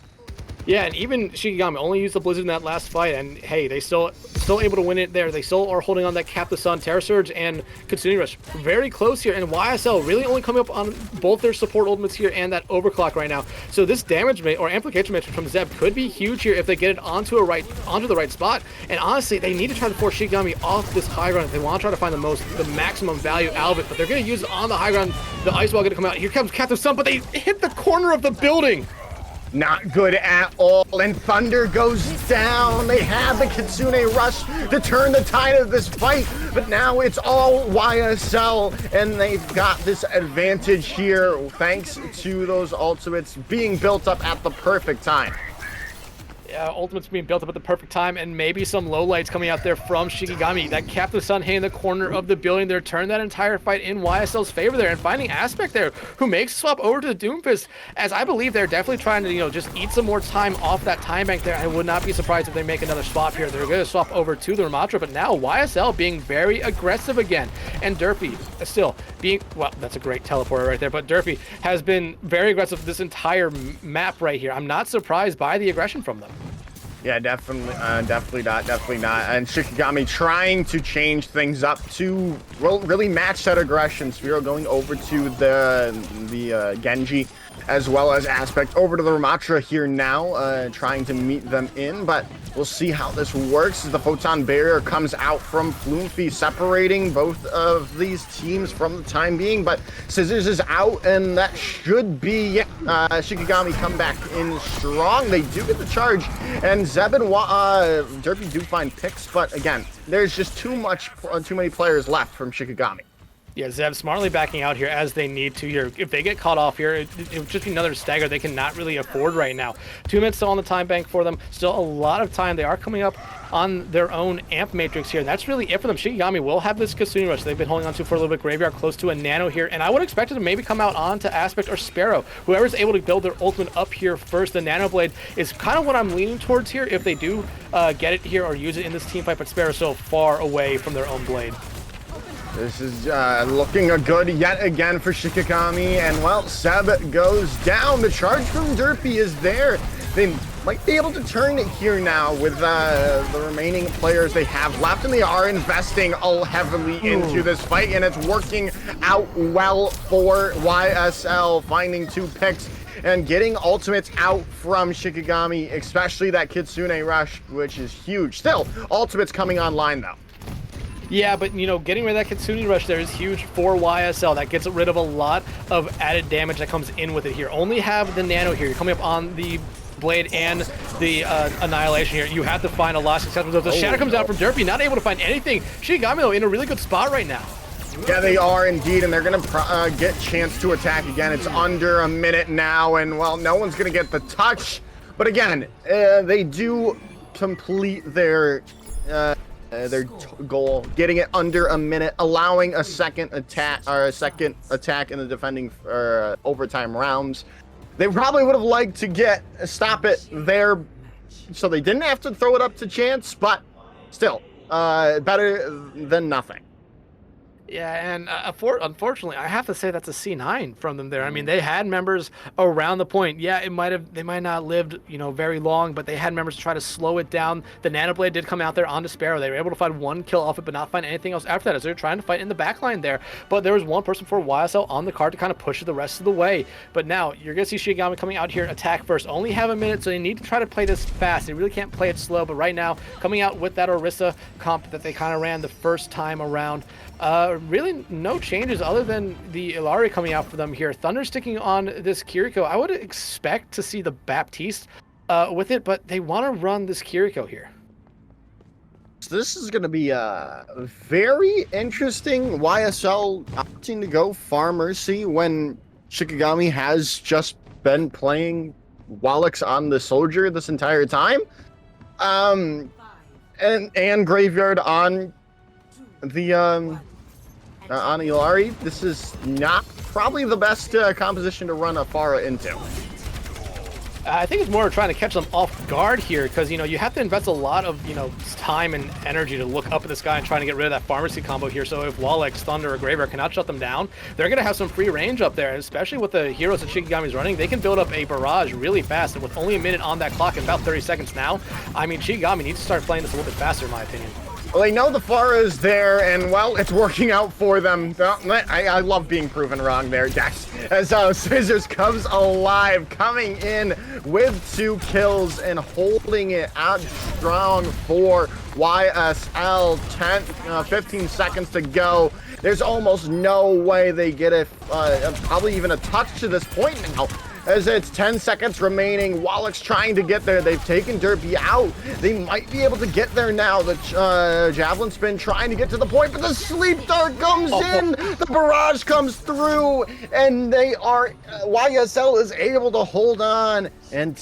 D: Yeah, and even Shikigami only used the Blizzard in that last fight, and hey, they still able to win it there. They still are holding on that Cap the Sun, Terror Surge, and Kitsune Rush. Very close here, and YSL really only coming up on both their support ultimates here and that overclock right now. So this damage or amplification matrix from Zeb could be huge here if they get it onto the right spot. And honestly, they need to try to force Shikigami off this high ground if they want to try to find the maximum value out of it. But they're going to use it on the high ground. The ice wall going to come out. Here comes Captive Sun, but they hit the corner of the building.
C: Not good at all, and Thunder goes down. They had the Kitsune Rush to turn the tide of this fight, but now it's all YSL, and they've got this advantage here thanks to those ultimates being built up at the perfect time.
D: Ultimate's being built up at the perfect time, and maybe some lowlights coming out there from Shikigami. That Captain Sun hitting the corner of the building there turned that entire fight in YSL's favor there, and finding Aspect there, who makes swap over to the Doomfist, as I believe they're definitely trying to, just eat some more time off that time bank there. I would not be surprised if they make another swap here. They're going to swap over to the Ramatra, but now YSL being very aggressive again, and Derpy still being, well, that's a great teleporter right there, but Derpy has been very aggressive this entire map right here. I'm not surprised by the aggression from them.
C: Yeah, definitely not. And Shikigami trying to change things up to really match that aggression. Sphero going over to the Genji, as well as Aspect over to the Ramatra here now, trying to meet them in, but we'll see how this works as the Photon Barrier comes out from Floomfi, separating both of these teams from the time being, but Scissors is out, and that should be Shikigami come back in strong. They do get the charge, and Zeb and Derpy do find picks, but again, there's just too many players left from Shikigami.
D: Yeah, Zeb smartly backing out here as they need to here. If they get caught off here, it would just be another stagger they cannot really afford right now. 2 minutes still on the time bank for them. Still a lot of time. They are coming up on their own amp matrix here. That's really it for them. Shikigami will have this Kasuni Rush they've been holding on to for a little bit. Graveyard close to a nano here, and I would expect it to maybe come out onto Aspect or Sparrow. Whoever's able to build their ultimate up here first. The Nano Blade is kind of what I'm leaning towards here if they do get it here or use it in this team fight, but Sparrow's so far away from their own blade.
C: This is looking good yet again for Shikigami, and well, Seb goes down. The charge from Derpy is there. They might be able to turn it here now with the remaining players they have left, and they are investing all heavily into this fight, and it's working out well for YSL, finding 2 picks and getting ultimates out from Shikigami, especially that Kitsune Rush, which is huge. Still, ultimates coming online though.
D: Yeah, but getting rid of that Kitsune Rush there is huge for YSL. That gets rid of a lot of added damage that comes in with it here. Only have the Nano here. You're coming up on the Blade and the Annihilation here. You have to find a lot of successful results. The Shatter comes out from Derpy, not able to find anything. Shikigami, though, in a really good spot right now.
C: Yeah, they are indeed, and they're going to get chance to attack again. It's under a minute now, and, well, no one's going to get the touch. But again, they do complete their goal, getting it under a minute, allowing a second attack in the defending overtime rounds. They probably would have liked to stop it there, so they didn't have to throw it up to chance, but still, better than nothing.
D: Yeah, and unfortunately, I have to say that's a C9 from them there. I mean, they had members around the point. Yeah, they might not have lived, very long, but they had members to try to slow it down. The Nanoblade did come out there onto Sparrow. They were able to find 1 kill off it, but not find anything else after that, as they're trying to fight in the backline there. But there was one person for YSL on the card to kind of push it the rest of the way. But now, you're going to see Shikigami coming out here, attack first. Only have a minute, so they need to try to play this fast. They really can't play it slow, but right now, coming out with that Orisa comp that they kind of ran the first time around, really no changes other than the Illari coming out for them here. Thunder sticking on this Kiriko. I would expect to see the Baptiste with it, but they want to run this Kiriko here.
C: So this is going to be very interesting. YSL opting to go Far Mercy when Shikigami has just been playing Wallix on the Soldier this entire time. And Graveyard on the on Illari. This is not probably the best composition to run a Pharah into.
D: I think it's more trying to catch them off guard here, because you have to invest a lot of time and energy to look up at this guy and trying to get rid of that pharmacy combo here. So if Wallix, Thunder, or Graveyard cannot shut them down, they're going to have some free range up there, and especially with the heroes that Shikigami's running, they can build up a barrage really fast, and with only a minute on that clock and about 30 seconds now, I mean, Shikigami needs to start playing this a little bit faster, in my opinion.
C: Well, they know the Pharah is there, and, well, it's working out for them. I love being proven wrong there, Dex. As Scissors comes alive, coming in with 2 kills and holding it out strong for YSL. 15 seconds to go. There's almost no way they get probably even a touch to this point now. as it's 10 seconds remaining. Wallach's trying to get there. They've taken Derpy out. They might be able to get there now. The javelin spin trying to get to the point, but the sleep dart comes in. The barrage comes through, and they are YSL is able to hold on and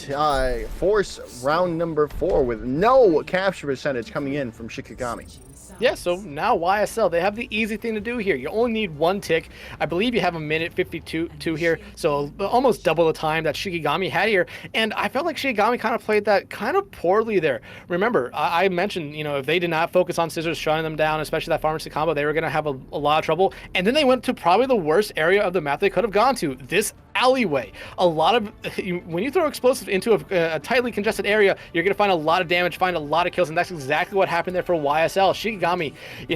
C: force round number 4 with no capture percentage coming in from Shikigami.
D: Yeah, so now YSL, they have the easy thing to do here. You only need 1 tick. I believe you have a minute 52 here, so almost double the time that Shikigami had here. And I felt like Shikigami kind of played that kind of poorly there. Remember, I mentioned, you know, if they did not focus on scissors, shutting them down, especially that pharmacy combo, they were going to have a lot of trouble. And then they went to probably the worst area of the map they could have gone to, this alleyway. A lot of, when you throw explosives into a tightly congested area, you're going to find a lot of damage, find a lot of kills, and that's exactly what happened there for YSL. Shikigami,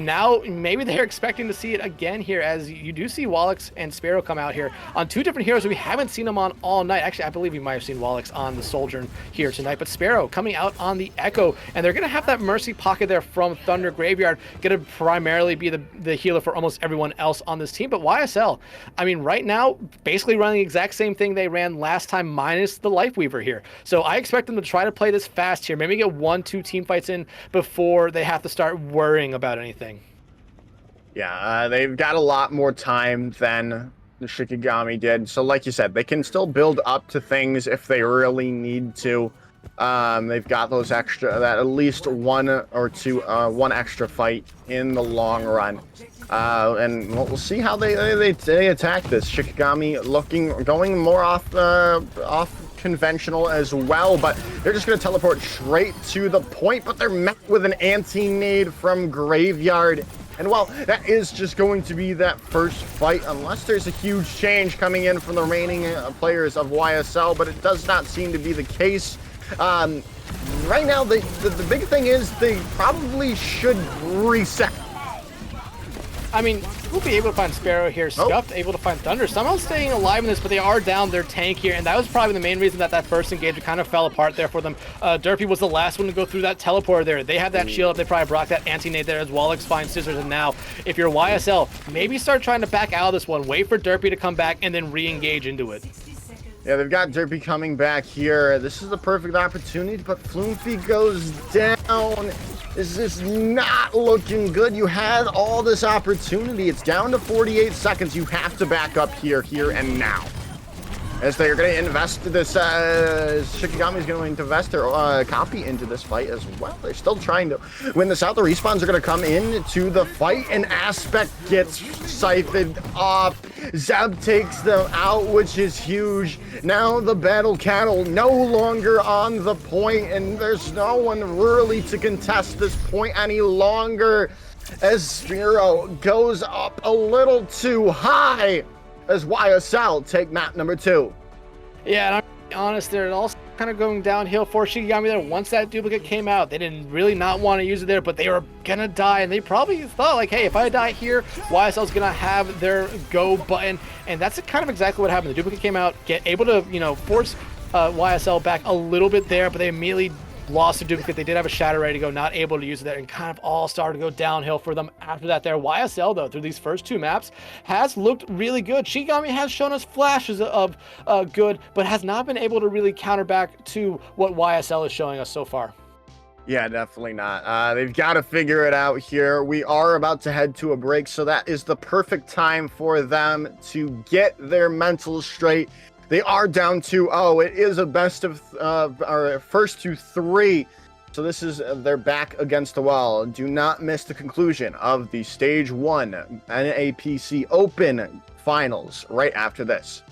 D: now maybe they're expecting to see it again here, as you do see Wallach and Sparrow come out here on 2 different heroes we haven't seen them on all night. Actually, I believe you might have seen Wallach on the Soldier here tonight, but Sparrow coming out on the Echo, and they're going to have that Mercy pocket there from Thunder Graveyard, going to primarily be the healer for almost everyone else on this team. But YSL, I mean, right now, basically running the exact same thing they ran last time minus the Life Weaver here. So I expect them to try to play this fast here, maybe get 1-2 team fights in before they have to start worrying about anything.
C: Yeah, they've got a lot more time than the Shikigami did. So like you said, they can still build up to things if they really need to. They've got those extra, that at least 1 or 2, 1 extra fight in the long run. And we'll see how they attack this. Shikigami going more off conventional as well, but they're just going to teleport straight to the point, but they're met with an anti-nade from Graveyard. And well, that is just going to be that first fight, unless there's a huge change coming in from the remaining players of YSL, but it does not seem to be the case. Right now, the big thing is they probably should reset.
D: I mean, we'll be able to find Sparrow here, Scuffed, able to find Thunder, somehow staying alive in this, but they are down their tank here, and that was probably the main reason that first engagement kind of fell apart there for them. Derpy was the last one to go through that teleporter there. They have that shield up, they probably blocked that anti-nade there as Wallach finds scissors, and now, if you're YSL, maybe start trying to back out of this one, wait for Derpy to come back, and then re-engage into it.
C: Yeah, they've got Derpy coming back here. This is the perfect opportunity, but Floomfy goes down. This is not looking good. You had all this opportunity. It's down to 48 seconds. You have to back up here and now. As they're going to invest this, Shikigami is going to invest their copy into this fight as well. They're still trying to win this out. The respawns are going to come into the fight, and Aspect gets siphoned off. Zeb takes them out, which is huge. Now the Battle Cattle no longer on the point, and there's no one really to contest this point any longer, as Sparrow goes up a little too high as YSL take map number 2.
D: Yeah, and I'm honest, they're all kind of going downhill for Shikigami there. Once that duplicate came out, they didn't really not want to use it there, but they were gonna die, and they probably thought like, hey, if I die here, YSL's gonna have their go button, and that's kind of exactly what happened. The duplicate came out, able to, you know, force YSL back a little bit there, but they immediately lost the duplicate. They did have a shatter ready to go, not able to use it there, and kind of all started to go downhill for them after that there. YSL, though, through these first 2 maps, has looked really good. Shikigami has shown us flashes of good, but has not been able to really counter back to what YSL is showing us so far.
C: Yeah, definitely not. They've got to figure it out here. We are about to head to a break, so that is the perfect time for them to get their mentals straight. They are down 2-0. It is a best of our first to 3. So this is they're back against the wall. Do not miss the conclusion of the Stage 1 NAPC Open Finals right after this.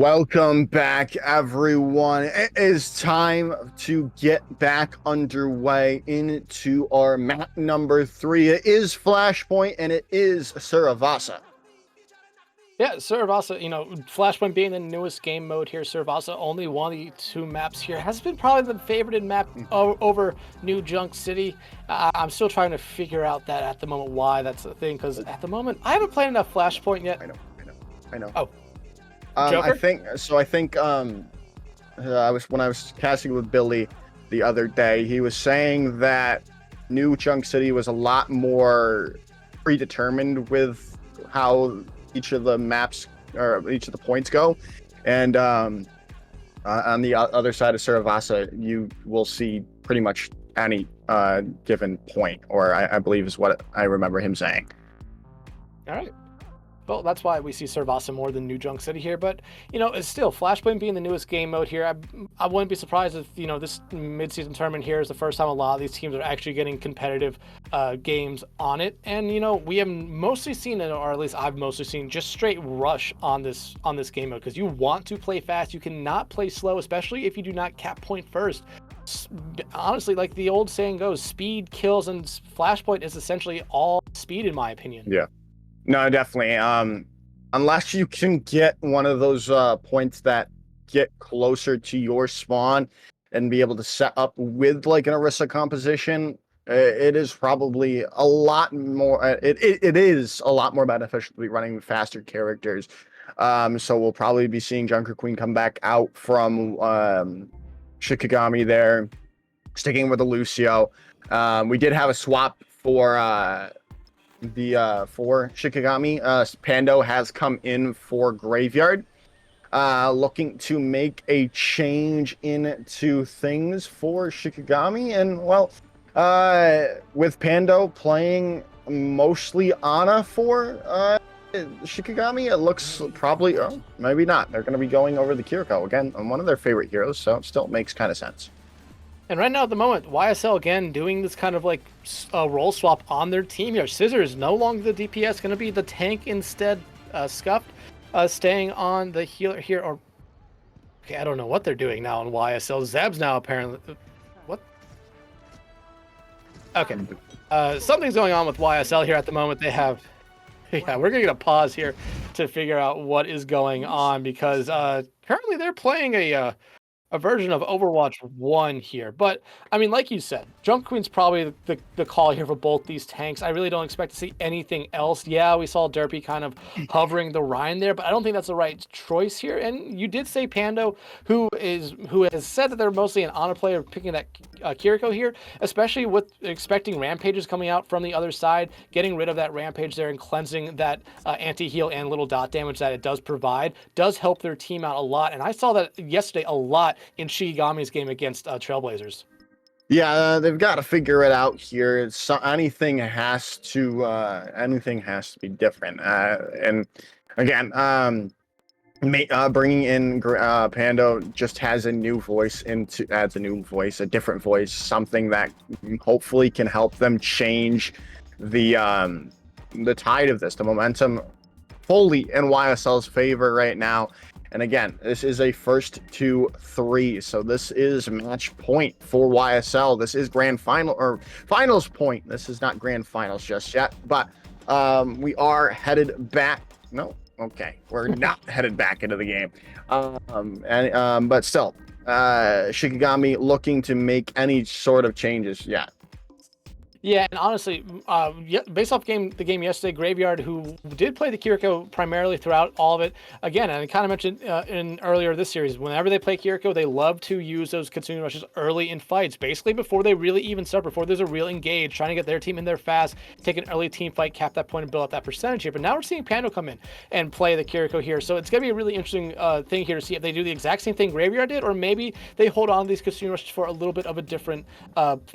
C: Welcome back, everyone. It is time to get back underway into our map number 3. It is Flashpoint and it is Suravasa.
D: Yeah, Suravasa, Flashpoint being the newest game mode here, Suravasa, only one of the 2 maps here, has been probably the favorited map over New Junk City. I'm still trying to figure out that at the moment why that's the thing, because at the moment, I haven't played enough Flashpoint yet.
C: I know.
D: Oh.
C: I think when I was casting with Billy the other day, he was saying that New Junk City was a lot more predetermined with how each of the maps or each of the points go, and on the other side of Suravasa, you will see pretty much any given point, or I believe is what I remember him saying.
D: All right. Well, that's why we see Suravasa more than New Junk City here. But, it's still Flashpoint being the newest game mode here. I wouldn't be surprised if, this mid-season tournament here is the first time a lot of these teams are actually getting competitive games on it. And, we have mostly seen, or at least I've mostly seen, just straight rush on this game mode, because you want to play fast. You cannot play slow, especially if you do not cap point first. Honestly, like the old saying goes, speed kills, and Flashpoint is essentially all speed, in my opinion.
C: Yeah. No, definitely. Unless you can get one of those points that get closer to your spawn and be able to set up with like an Orisa composition, it is probably a lot more. It is a lot more beneficial to be running faster characters. So we'll probably be seeing Junker Queen come back out from Shikigami there, sticking with the Lucio. We did have a swap for Shikigami. Pando has come in for Graveyard, looking to make a change into things for Shikigami. And well, with Pando playing mostly Ana for Shikigami, it looks probably, maybe not. They're going to be going over the Kiriko again, one of their favorite heroes, so it still makes kind of sense.
D: And right now, at the moment, YSL again doing this kind of like role swap on their team here. Scissors no longer the DPS, going to be the tank instead. Scuffed, staying on the healer here. Or okay, I don't know what they're doing now on YSL. Zab's now apparently what? Okay, something's going on with YSL here at the moment. They have, yeah, we're gonna get a pause here to figure out what is going on, because currently they're playing a version of Overwatch 1 here. But, I mean, like you said, Junk Queen's probably the call here for both these tanks. I really don't expect to see anything else. Yeah, we saw Derpy kind of hovering the Rhine there, but I don't think that's the right choice here. And you did say Pando, who has said that they're mostly an Ana player picking that Kiriko here, especially with expecting Rampages coming out from the other side, getting rid of that Rampage there and cleansing that anti-heal and little dot damage that it does provide, does help their team out a lot. And I saw that yesterday a lot in Shikigami's game against Trailblazers.
C: Yeah, they've got to figure it out here. Anything has to be different. And again, bringing in Pando just adds a different voice, something that hopefully can help them change the tide of this, the momentum fully in YSL's favor right now. And again, this is a first to 3, so this is match point for YSL. This is grand final or finals point. This is not grand finals just yet, but we are headed back. No, okay, we're not headed back into the game. But still, Shikigami looking to make any sort of changes.
D: Yeah, and honestly, based off the game yesterday, Graveyard, who did play the Kiriko primarily throughout all of it, again, and I kind of mentioned in earlier this series, whenever they play Kiriko, they love to use those consuming rushes early in fights, basically before they really even start, before there's a real engage, trying to get their team in there fast, take an early team fight, cap that point, and build up that percentage here. But now we're seeing Pando come in and play the Kiriko here, so it's going to be a really interesting thing here to see if they do the exact same thing Graveyard did, or maybe they hold on to these consuming rushes for a little bit of a different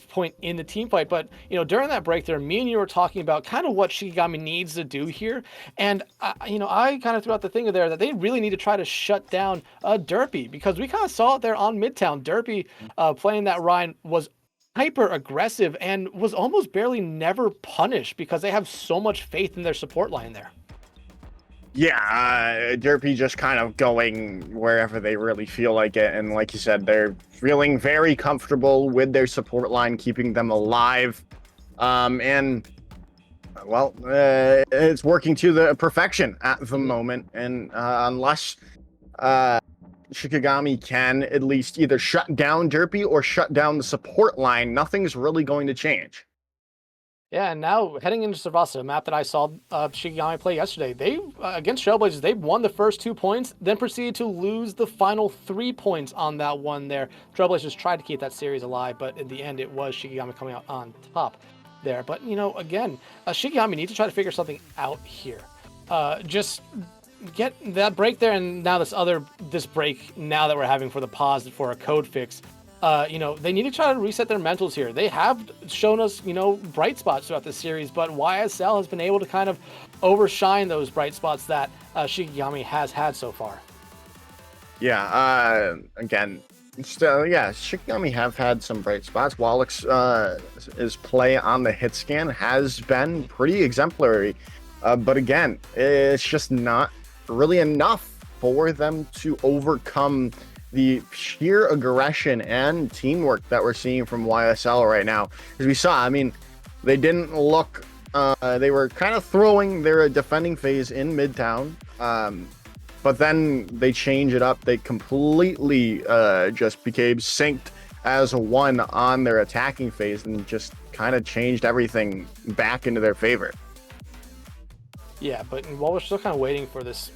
D: point in the team fight. But during that break there, me and you were talking about kind of what Shikigami needs to do here, and I kind of threw out the thing there that they really need to try to shut down Derpy, because we kind of saw it there on Midtown. Derpy playing that Rhine was hyper aggressive and was almost barely never punished because they have so much faith in their support line there.
C: Yeah, Derpy just kind of going wherever they really feel like it. And like you said, they're feeling very comfortable with their support line, keeping them alive. And, well, it's working to the perfection at the moment. And unless Shikigami can at least either shut down Derpy or shut down the support line, nothing's really going to change.
D: Yeah, and now heading into Savasa, a map that I saw Shikigami play yesterday, they against Trailblazers, they won the first 2 points, then proceeded to lose the final 3 points on that one there. Trailblazers tried to keep that series alive, but in the end, it was Shikigami coming out on top there. But, you know, again, Shikigami needs to try to figure something out here. Just get that break there, and now this break now that we're having for the pause for a code fix. You know, they need to try to reset their mentals here. They have shown us, you know, bright spots throughout this series, but YSL has been able to kind of overshine those bright spots that Shikigami has had so far.
C: Yeah, again, yeah, Shikigami have had some bright spots. His play on the hit scan has been pretty exemplary. But again, it's just not really enough for them to overcome the sheer aggression and teamwork that we're seeing from YSL right now. As we saw, I mean, they didn't look, they were kind of throwing their defending phase in Midtown, but then they changed it up. They completely just became synced as one on their attacking phase and just kind of changed everything back into their favor.
D: Yeah, but while we're still kind of waiting for this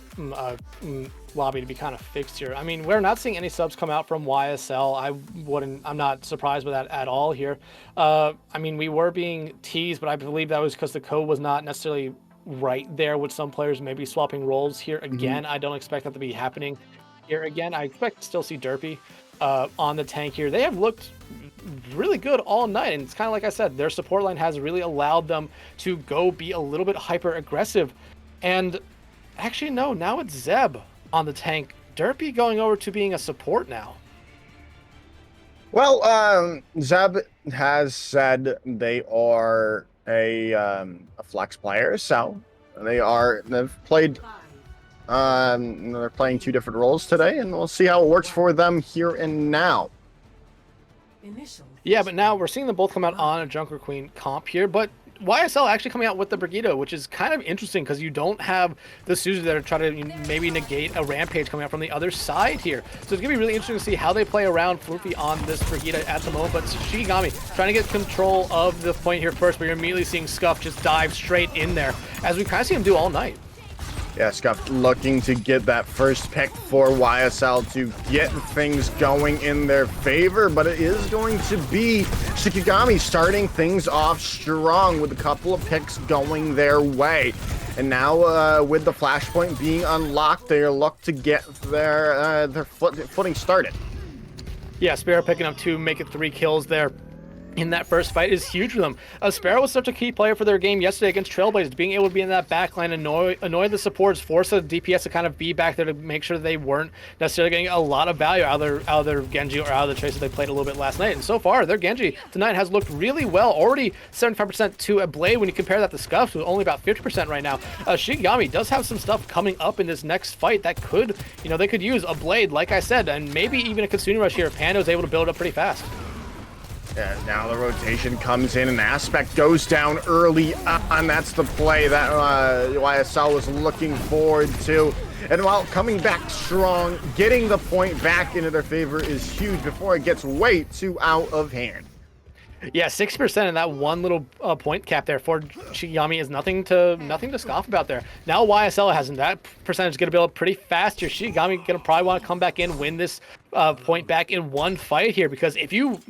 D: lobby to be kind of fixed here, I mean, we're not seeing any subs come out from YSL. I'm not surprised by that at all here. I mean, we were being teased, but I believe that was because the code was not necessarily right there with some players maybe swapping roles here again. I don't expect that to be happening here again. I expect to still see Derpy on the tank here. They have looked really good all night, and it's kind of like I said, their support line has really allowed them to go be a little bit hyper aggressive. And actually, no, now it's Zeb on the tank. Derpy going over to being a support now.
C: Well, Zeb has said they are a flex player, so they've played. They're playing 2 different roles today, and we'll see how it works for them here and now.
D: Yeah, but now we're seeing them both come out on a Junker Queen comp here, but YSL actually coming out with the Brigido, which is kind of interesting because you don't have the Suzu that are trying to maybe negate a Rampage coming out from the other side here. So it's going to be really interesting to see how they play around Floofy on this Brigido at the moment. But Shikigami trying to get control of the point here first, but you're immediately seeing Scuff just dive straight in there, as we kind of see him do all night.
C: Yeah, Scuff looking to get that first pick for YSL to get things going in their favor, but it is going to be Shikigami starting things off strong with a couple of picks going their way. And now with the flashpoint being unlocked, they look to get their footing started. Yeah,
D: Sparrow picking up 2, making 3 kills there in that first fight is huge for them. Sparrow was such a key player for their game yesterday against Trailblazers, being able to be in that backline, annoy the supports, force the DPS to kind of be back there to make sure that they weren't necessarily getting a lot of value out of their Genji or out of the Tracer they played a little bit last night. And so far, their Genji tonight has looked really well, already 75% to a Blade when you compare that to Scuff, who's only about 50% right now. Shikigami does have some stuff coming up in this next fight that could, they could use a Blade, like I said, and maybe even a Kitsune Rush here if Pando's able to build it up pretty fast.
C: Yeah, now the rotation comes in and Aspect goes down early on. That's the play that YSL was looking forward to. And while coming back strong, getting the point back into their favor is huge before it gets way too out of hand.
D: Yeah, 6% in that one little point cap there for Shikigami is nothing to scoff about there. Now YSL has that percentage going to build up pretty fast here. Shikigami going to probably want to come back in, win this point back in one fight here, because if you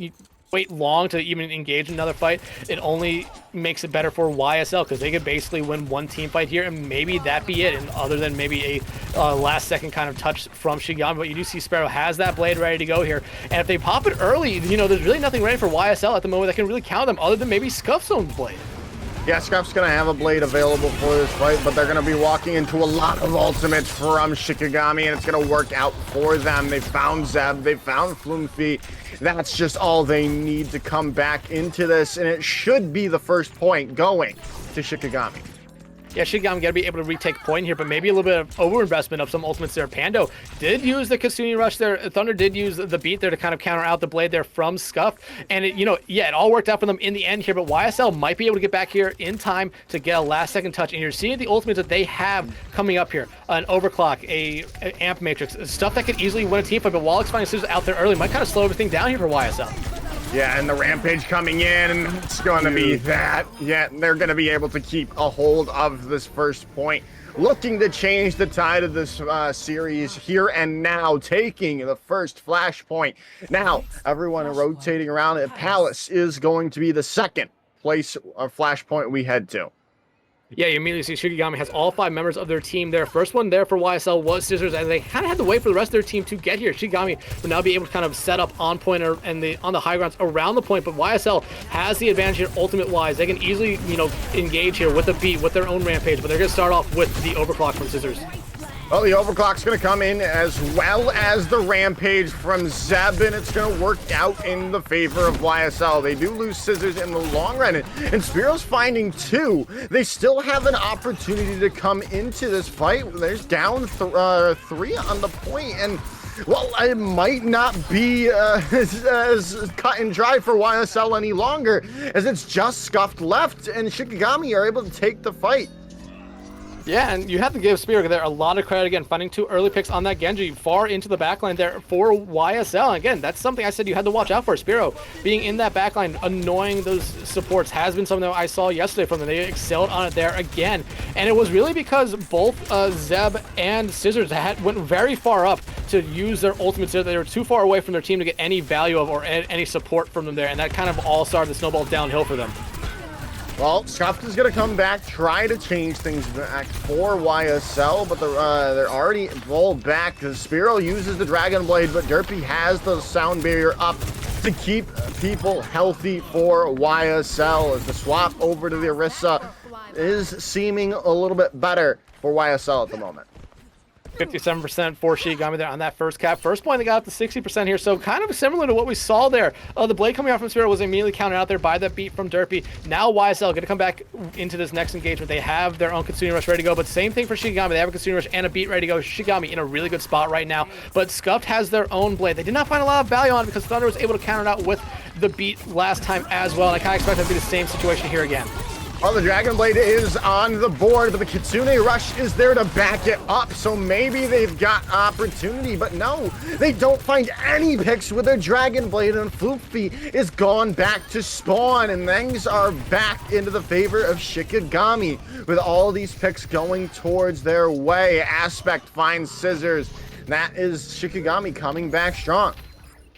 D: wait long to even engage in another fight, it only makes it better for YSL because they could basically win one team fight here and maybe that be it, and other than maybe a last second kind of touch from Shikigami. But you do see Sparrow has that Blade ready to go here, and if they pop it early, there's really nothing ready for YSL at the moment that can really counter them other than maybe Scuff's own Blade.
C: Yeah, Scuff's going to have a Blade available for this fight, but they're going to be walking into a lot of ultimates from Shikigami, and it's going to work out for them. They found Zeb, they found Floofy. That's just all they need to come back into this, and it should be the first point going to Shikigami.
D: Yeah, Shikigami gotta be able to retake point here, but maybe a little bit of overinvestment of some ultimates there. Pando did use the Kasumi Rush there. Thunder did use the beat there to kind of counter out the blade there from Scuff. And it all worked out for them in the end here, but YSL might be able to get back here in time to get a last second touch. And you're seeing the ultimates that they have coming up here. An overclock, a amp matrix, stuff that could easily win a team fight, but Wallach's finding Scissors out there early might kind of slow everything down here for YSL.
C: Yeah, and the Rampage coming in, and it's going to be that. Yeah, they're going to be able to keep a hold of this first point. Looking to change the tide of this series here and now, taking the first flashpoint. Now, everyone rotating around at Palace is going to be the second place flashpoint we head to.
D: Yeah, you immediately see Shikigami has all 5 members of their team there. First one there for YSL was Scissors, and they kind of had to wait for the rest of their team to get here. Shikigami will now be able to kind of set up on point and on the high grounds around the point, but YSL has the advantage here ultimate-wise. They can easily, engage here with the beat, with their own Rampage, but they're going to start off with the overclock from Scissors.
C: Well, the overclock's going to come in as well as the Rampage from Zeb, and it's going to work out in the favor of YSL. They do lose Scissors in the long run, and Spiro's finding 2. They still have an opportunity to come into this fight. There's down 3 on the point, and well, it might not be as cut and dry for YSL any longer, as it's just Scuffed left, and Shikigami are able to take the fight.
D: Yeah, and you have to give Spiro there a lot of credit, again, finding 2 early picks on that Genji far into the backline there for YSL. And again, that's something I said you had to watch out for. Spiro being in that backline, annoying those supports has been something that I saw yesterday from them. They excelled on it there again. And it was really because both Zeb and Scissors went very far up to use their ultimates there. They were too far away from their team to get any value of or any support from them there. And that kind of all started to snowball downhill for them.
C: Well, Scuffed is going to come back, try to change things back for YSL, but they're already rolled back because Spiro uses the Dragon Blade, but Derpy has the sound barrier up to keep people healthy for YSL as the swap over to the Orisa is seeming a little bit better for YSL at the moment.
D: 57% for Shikigami there on that first cap. First point, they got up to 60% here, so kind of similar to what we saw there. The blade coming out from Spiro was immediately countered out there by that beat from Derpy. Now YSL going to come back into this next engagement. They have their own Katsuni Rush ready to go, but same thing for Shikigami. They have a Katsuni Rush and a beat ready to go. Shikigami in a really good spot right now, but Scuffed has their own blade. They did not find a lot of value on it because Thunder was able to counter it out with the beat last time as well, and I kind of expect that to be the same situation here again.
C: Well, the Dragon Blade is on the board, but the Kitsune Rush is there to back it up, so maybe they've got opportunity, but no, they don't find any picks with their Dragon Blade, and Floofy is gone back to spawn, and things are back into the favor of Shikigami, with all these picks going towards their way. Aspect finds Scissors. That is Shikigami coming back strong.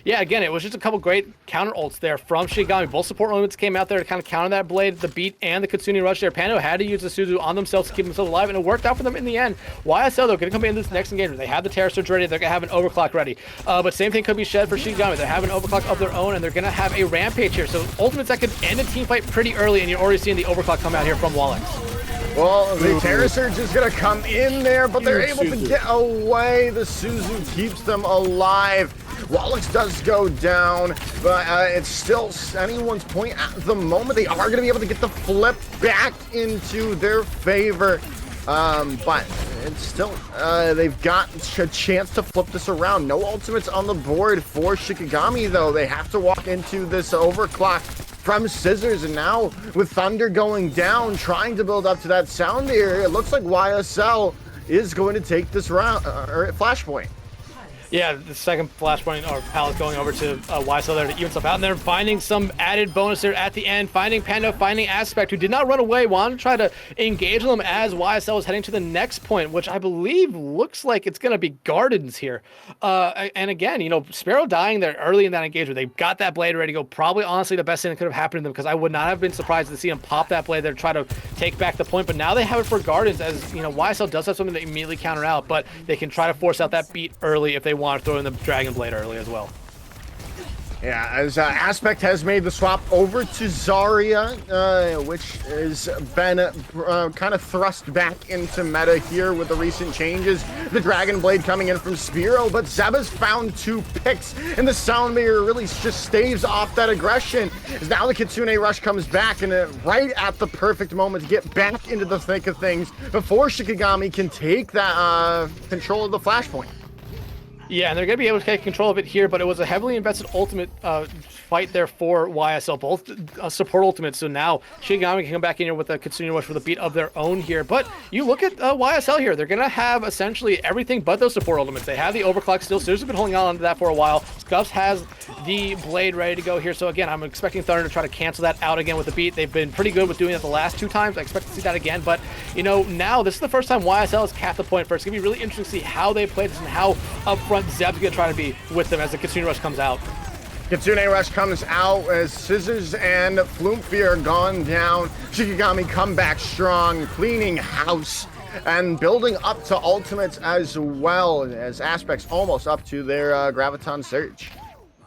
D: Yeah, again, it was just a couple great counter ults there from Shikigami. Both support elements came out there to kind of counter that blade, the beat, and the Katsuni Rush there. Pando had to use the Suzu on themselves to keep themselves alive, and it worked out for them in the end. YSL, though, going to come in this next engagement. They have the Terror Surge ready. They're going to have an Overclock ready. But same thing could be said for Shikigami. They have an Overclock of their own, and they're going to have a Rampage here. So ultimates that could end a team fight pretty early, and you're already seeing the Overclock come out here from Wallach.
C: Well, the Terror Surge is going to come in there, but they're able to get away. The Suzu keeps them alive. Wallach does go down, but it's still anyone's point at the moment. They are going to be able to get the flip back into their favor, but it's still, they've got a chance to flip this around. No ultimates on the board for Shikigami, though. They have to walk into this overclock from Scissors, and now with Thunder going down, trying to build up to that sound area, it looks like YSL is going to take this round, or Flashpoint.
D: Yeah, the second flashpoint or pallet going over to YSL there to even stuff out, and they're finding some added bonus there at the end, finding Pando, finding Aspect, who did not run away, wanted to try to engage them as YSL was heading to the next point, which I believe looks like it's going to be Gardens here. And again, Sparrow dying there early in that engagement. They got that blade ready to go. Probably, honestly, the best thing that could have happened to them, because I would not have been surprised to see him pop that blade there to try to take back the point, but now they have it for Gardens, as, YSL does have something to immediately counter out, but they can try to force out that beat early if they want to throw in the Dragon Blade early as well.
C: Yeah, as Aspect has made the swap over to Zarya, which has been kind of thrust back into meta here with the recent changes. The Dragon Blade coming in from Spearow, but Zeb has found 2 picks, and the Sound Mirror really just staves off that aggression. As now the Kitsune Rush comes back, and right at the perfect moment to get back into the thick of things before Shikigami can take that control of the Flashpoint.
D: Yeah, and they're going to be able to take control of it here, but it was a heavily invested ultimate fight there for YSL, both support ultimates. So now Shikigami can come back in here with a Kitsune Rush with a beat of their own here. But you look at YSL here, they're going to have essentially everything but those support ultimates. They have the overclock still. Scissors have been holding on to that for a while. Scuffs has the blade ready to go here. So again, I'm expecting Thunder to try to cancel that out again with the beat. They've been pretty good with doing that the last 2 times. I expect to see that again. But, you know, now this is the first time YSL has capped the point first. It's going to be really interesting to see how they play this and how upfront Zeb's going to try to be with them as the Kitsune Rush comes out.
C: Kitsune Rush comes out as Scissors and Flumpy are gone down. Shikigami come back strong, cleaning house and building up to ultimates as well, as Aspects almost up to their Graviton Surge.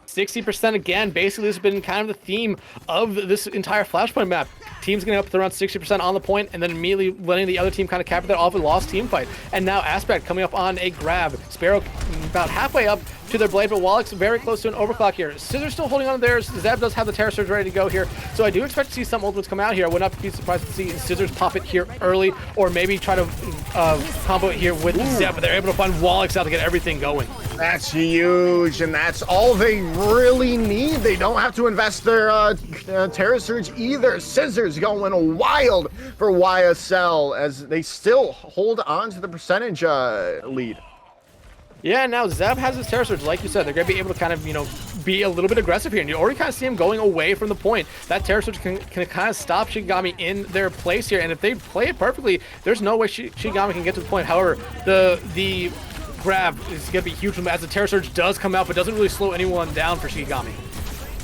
D: 60% again. Basically, this has been kind of the theme of this entire Flashpoint map. Teams getting up to around 60% on the point and then immediately letting the other team kind of cap that off a lost team fight. And now Aspect coming up on a grab. Sparrow about halfway up to their blade, but Wallach's very close to an overclock here. Scissors still holding on to theirs. Zeb does have the Terror Surge ready to go here. So I do expect to see some ultimates come out here. I would not be surprised to see Scissors pop it here early, or maybe try to combo it here with Zeb, but they're able to find Wallach's out to get everything going.
C: That's huge, and that's all they really need. They don't have to invest their Terror Surge either. Scissors going wild for YSL as they still hold on to the percentage lead.
D: Yeah, now Zeb has his Terror Surge. Like you said, they're going to be able to kind of, you know, be a little bit aggressive here. And you already kind of see him going away from the point. That Terror Surge can kind of stop Shikigami in their place here. And if they play it perfectly, there's no way Shikigami can get to the point. However, the grab is going to be huge as the Terror Surge does come out, but doesn't really slow anyone down for Shikigami.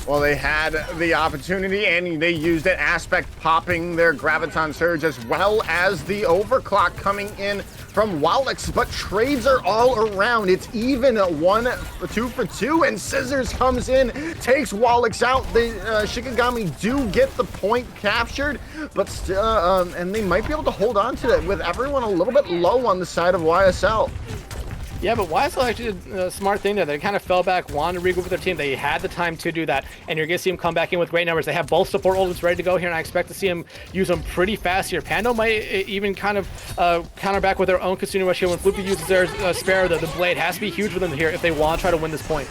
C: Well, they had the opportunity and they used it. Aspect popping their Graviton Surge as well as the overclock coming in from Wallach's, but trades are all around. It's even 2 for 2, and Scissors comes in, takes Wallach's out. The Shikigami do get the point captured, but still, and they might be able to hold on to it with everyone a little bit low on the side of YSL.
D: Yeah, but YSL actually did a smart thing there. They kind of fell back, wanted to regroup with their team. They had the time to do that, and you're going to see them come back in with great numbers. They have both support ultimates ready to go here, and I expect to see them use them pretty fast here. Pando might even kind of counter back with their own Kitsune Rush here when Floopy uses their Sparrow. The blade has to be huge for them here if they want to try to win this point.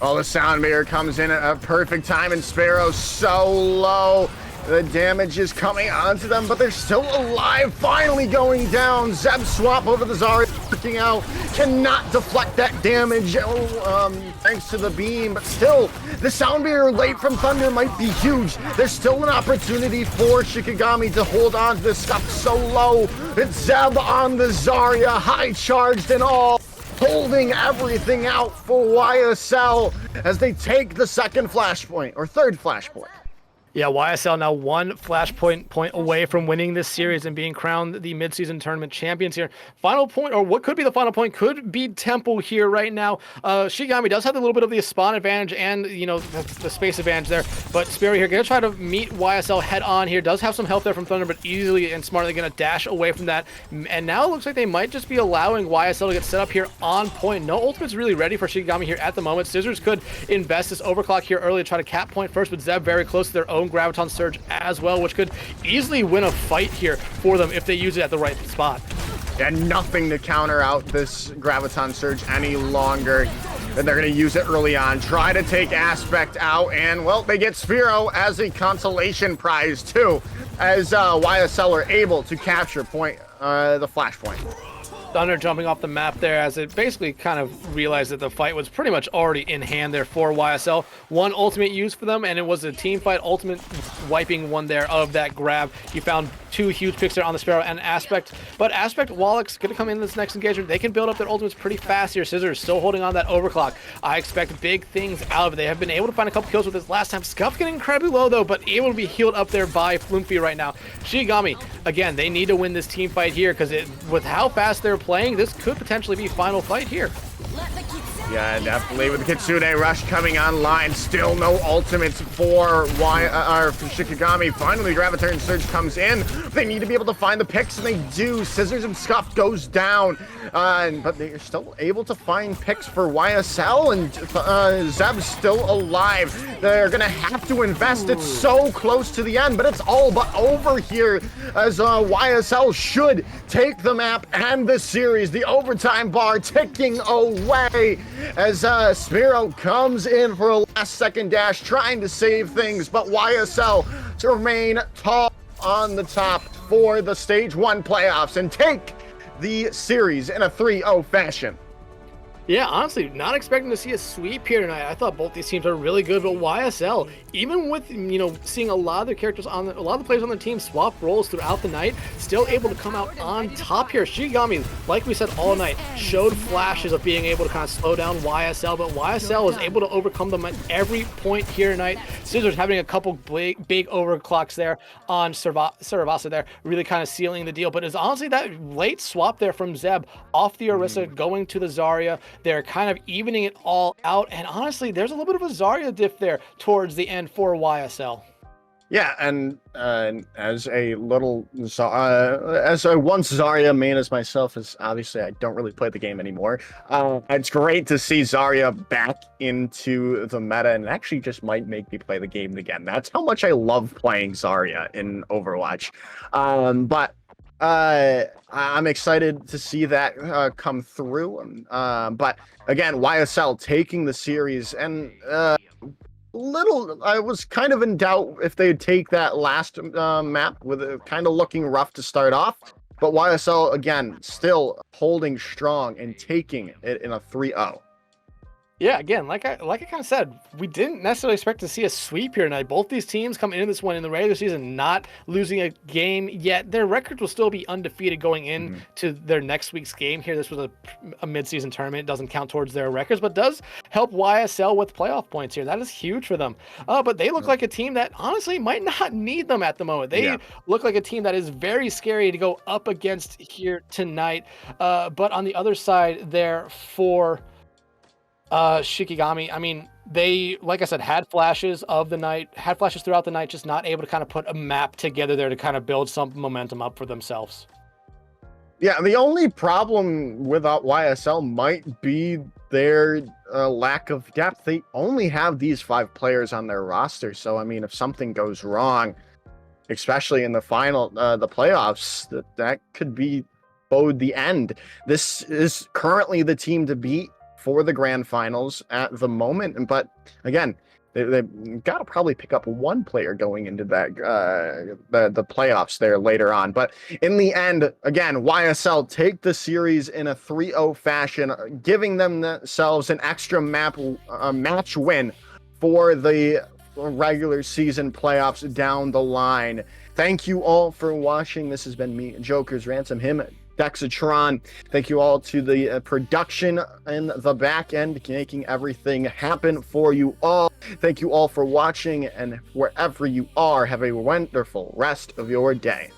C: Oh, the Sound Mirror comes in at a perfect time, and Sparrow so low. The damage is coming onto them, but they're still alive, finally going down. Zeb swap over the Zarya, freaking out, cannot deflect that damage, thanks to the beam, but still, the Sound Mirror late from Thunder might be huge. There's still an opportunity for Shikigami to hold on to this stuff so low. It's Zeb on the Zarya, high charged and all, holding everything out for YSL as they take the second flashpoint, or third flashpoint.
D: Yeah, YSL now 1 flashpoint point away from winning this series and being crowned the midseason tournament champions here. Final point, or what could be the final point, could be Temple here right now. Shikigami does have a little bit of the spawn advantage and, you know, the space advantage there, but Sparrow here going to try to meet YSL head on here. Does have some help there from Thunder, but easily and smartly going to dash away from that. And now it looks like they might just be allowing YSL to get set up here on point. No ultimate's really ready for Shikigami here at the moment. Scissors could invest this overclock here early to try to cap point first, but Zeb very close to their own Graviton Surge as well, which could easily win a fight here for them if they use it at the right spot.
C: And nothing to counter out this Graviton Surge any longer. And they're going to use it early on, try to take Aspect out, and well, they get Sphero as a consolation prize too, as YSL are able to capture the flashpoint.
D: Thunder jumping off the map there as it basically kind of realized that the fight was pretty much already in hand there for YSL. 1 ultimate used for them, and it was a team fight ultimate wiping one there of that grab. You found 2 huge picks there on the Sparrow and Aspect, but Aspect, Wallach's going to come in this next engagement. They can build up their ultimates pretty fast here. Scissors still holding on that overclock. I expect big things out of it. They have been able to find a couple kills with this last time. Scuff getting incredibly low though, but able to be healed up there by Flumpy right now. Shikigami, again, they need to win this team fight here because with how fast they're playing, this could potentially be final fight here.
E: Let the
C: Yeah, definitely with the Kitsune Rush coming online. Still no ultimates for for Shikigami. Finally, Graviturn Surge comes in. They need to be able to find the picks, and they do. Scissors and Scuff goes down. But they're still able to find picks for YSL, and Zeb's still alive. They're going to have to invest. It's so close to the end, but it's all but over here as YSL should take the map and the series. The overtime bar ticking away as Smiro comes in for a last-second dash, trying to save things, but YSL to remain tall on the top for the Stage 1 playoffs and take the series in a 3-0 fashion.
D: Yeah, honestly, not expecting to see a sweep here tonight. I thought both these teams are really good, but YSL, even with, seeing a lot of the characters a lot of the players on their team swap roles throughout the night, still able to come out on top here. Shikigami, like we said all night, showed flashes of being able to kind of slow down YSL, but YSL was able to overcome them at every point here tonight. Scissors having a couple big overclocks there on Saravasa there, really kind of sealing the deal, but it's honestly that late swap there from Zeb off the Orisa going to the Zarya. They're kind of evening it all out, and honestly, there's a little bit of a Zarya diff there towards the end for YSL.
C: Yeah, and as a once Zarya main as myself, as obviously I don't really play the game anymore, it's great to see Zarya back into the meta, and it actually just might make me play the game again. That's how much I love playing Zarya in Overwatch. But I'm excited to see that come through. But again, YSL taking the series, and I was kind of in doubt if they'd take that last map with it kind of looking rough to start off. But YSL, again, still holding strong and taking it in a 3-0.
D: Yeah, again, like I kind of said, we didn't necessarily expect to see a sweep here tonight. Both these teams come into this one in the regular season not losing a game yet. Their records will still be undefeated going into their next week's game here. This was a mid-season tournament. It doesn't count towards their records, but does help YSL with playoff points here. That is huge for them. But they look like a team that honestly might not need them at the moment. They look like a team that is very scary to go up against here tonight. But on the other side there for Shikigami, I mean, they, like I said, had flashes throughout the night, just not able to kind of put a map together there to kind of build some momentum up for themselves.
C: Yeah, the only problem with YSL might be their lack of depth. They only have these 5 players on their roster, so I mean, if something goes wrong, especially in the final, the playoffs, that could bode the end. This is currently the team to beat for the grand finals at the moment, but again, they've got to probably pick up one player going into that the playoffs there later on. But in the end, again, YSL take the series in a 3-0 fashion, giving themselves an extra match win for the regular season playoffs down the line. Thank you all for watching. This has been me, Joker's Ransom, him, Dexatron. Thank you all to the production in the back end, making everything happen for you all. Thank you all for watching, and wherever you are, have a wonderful rest of your day.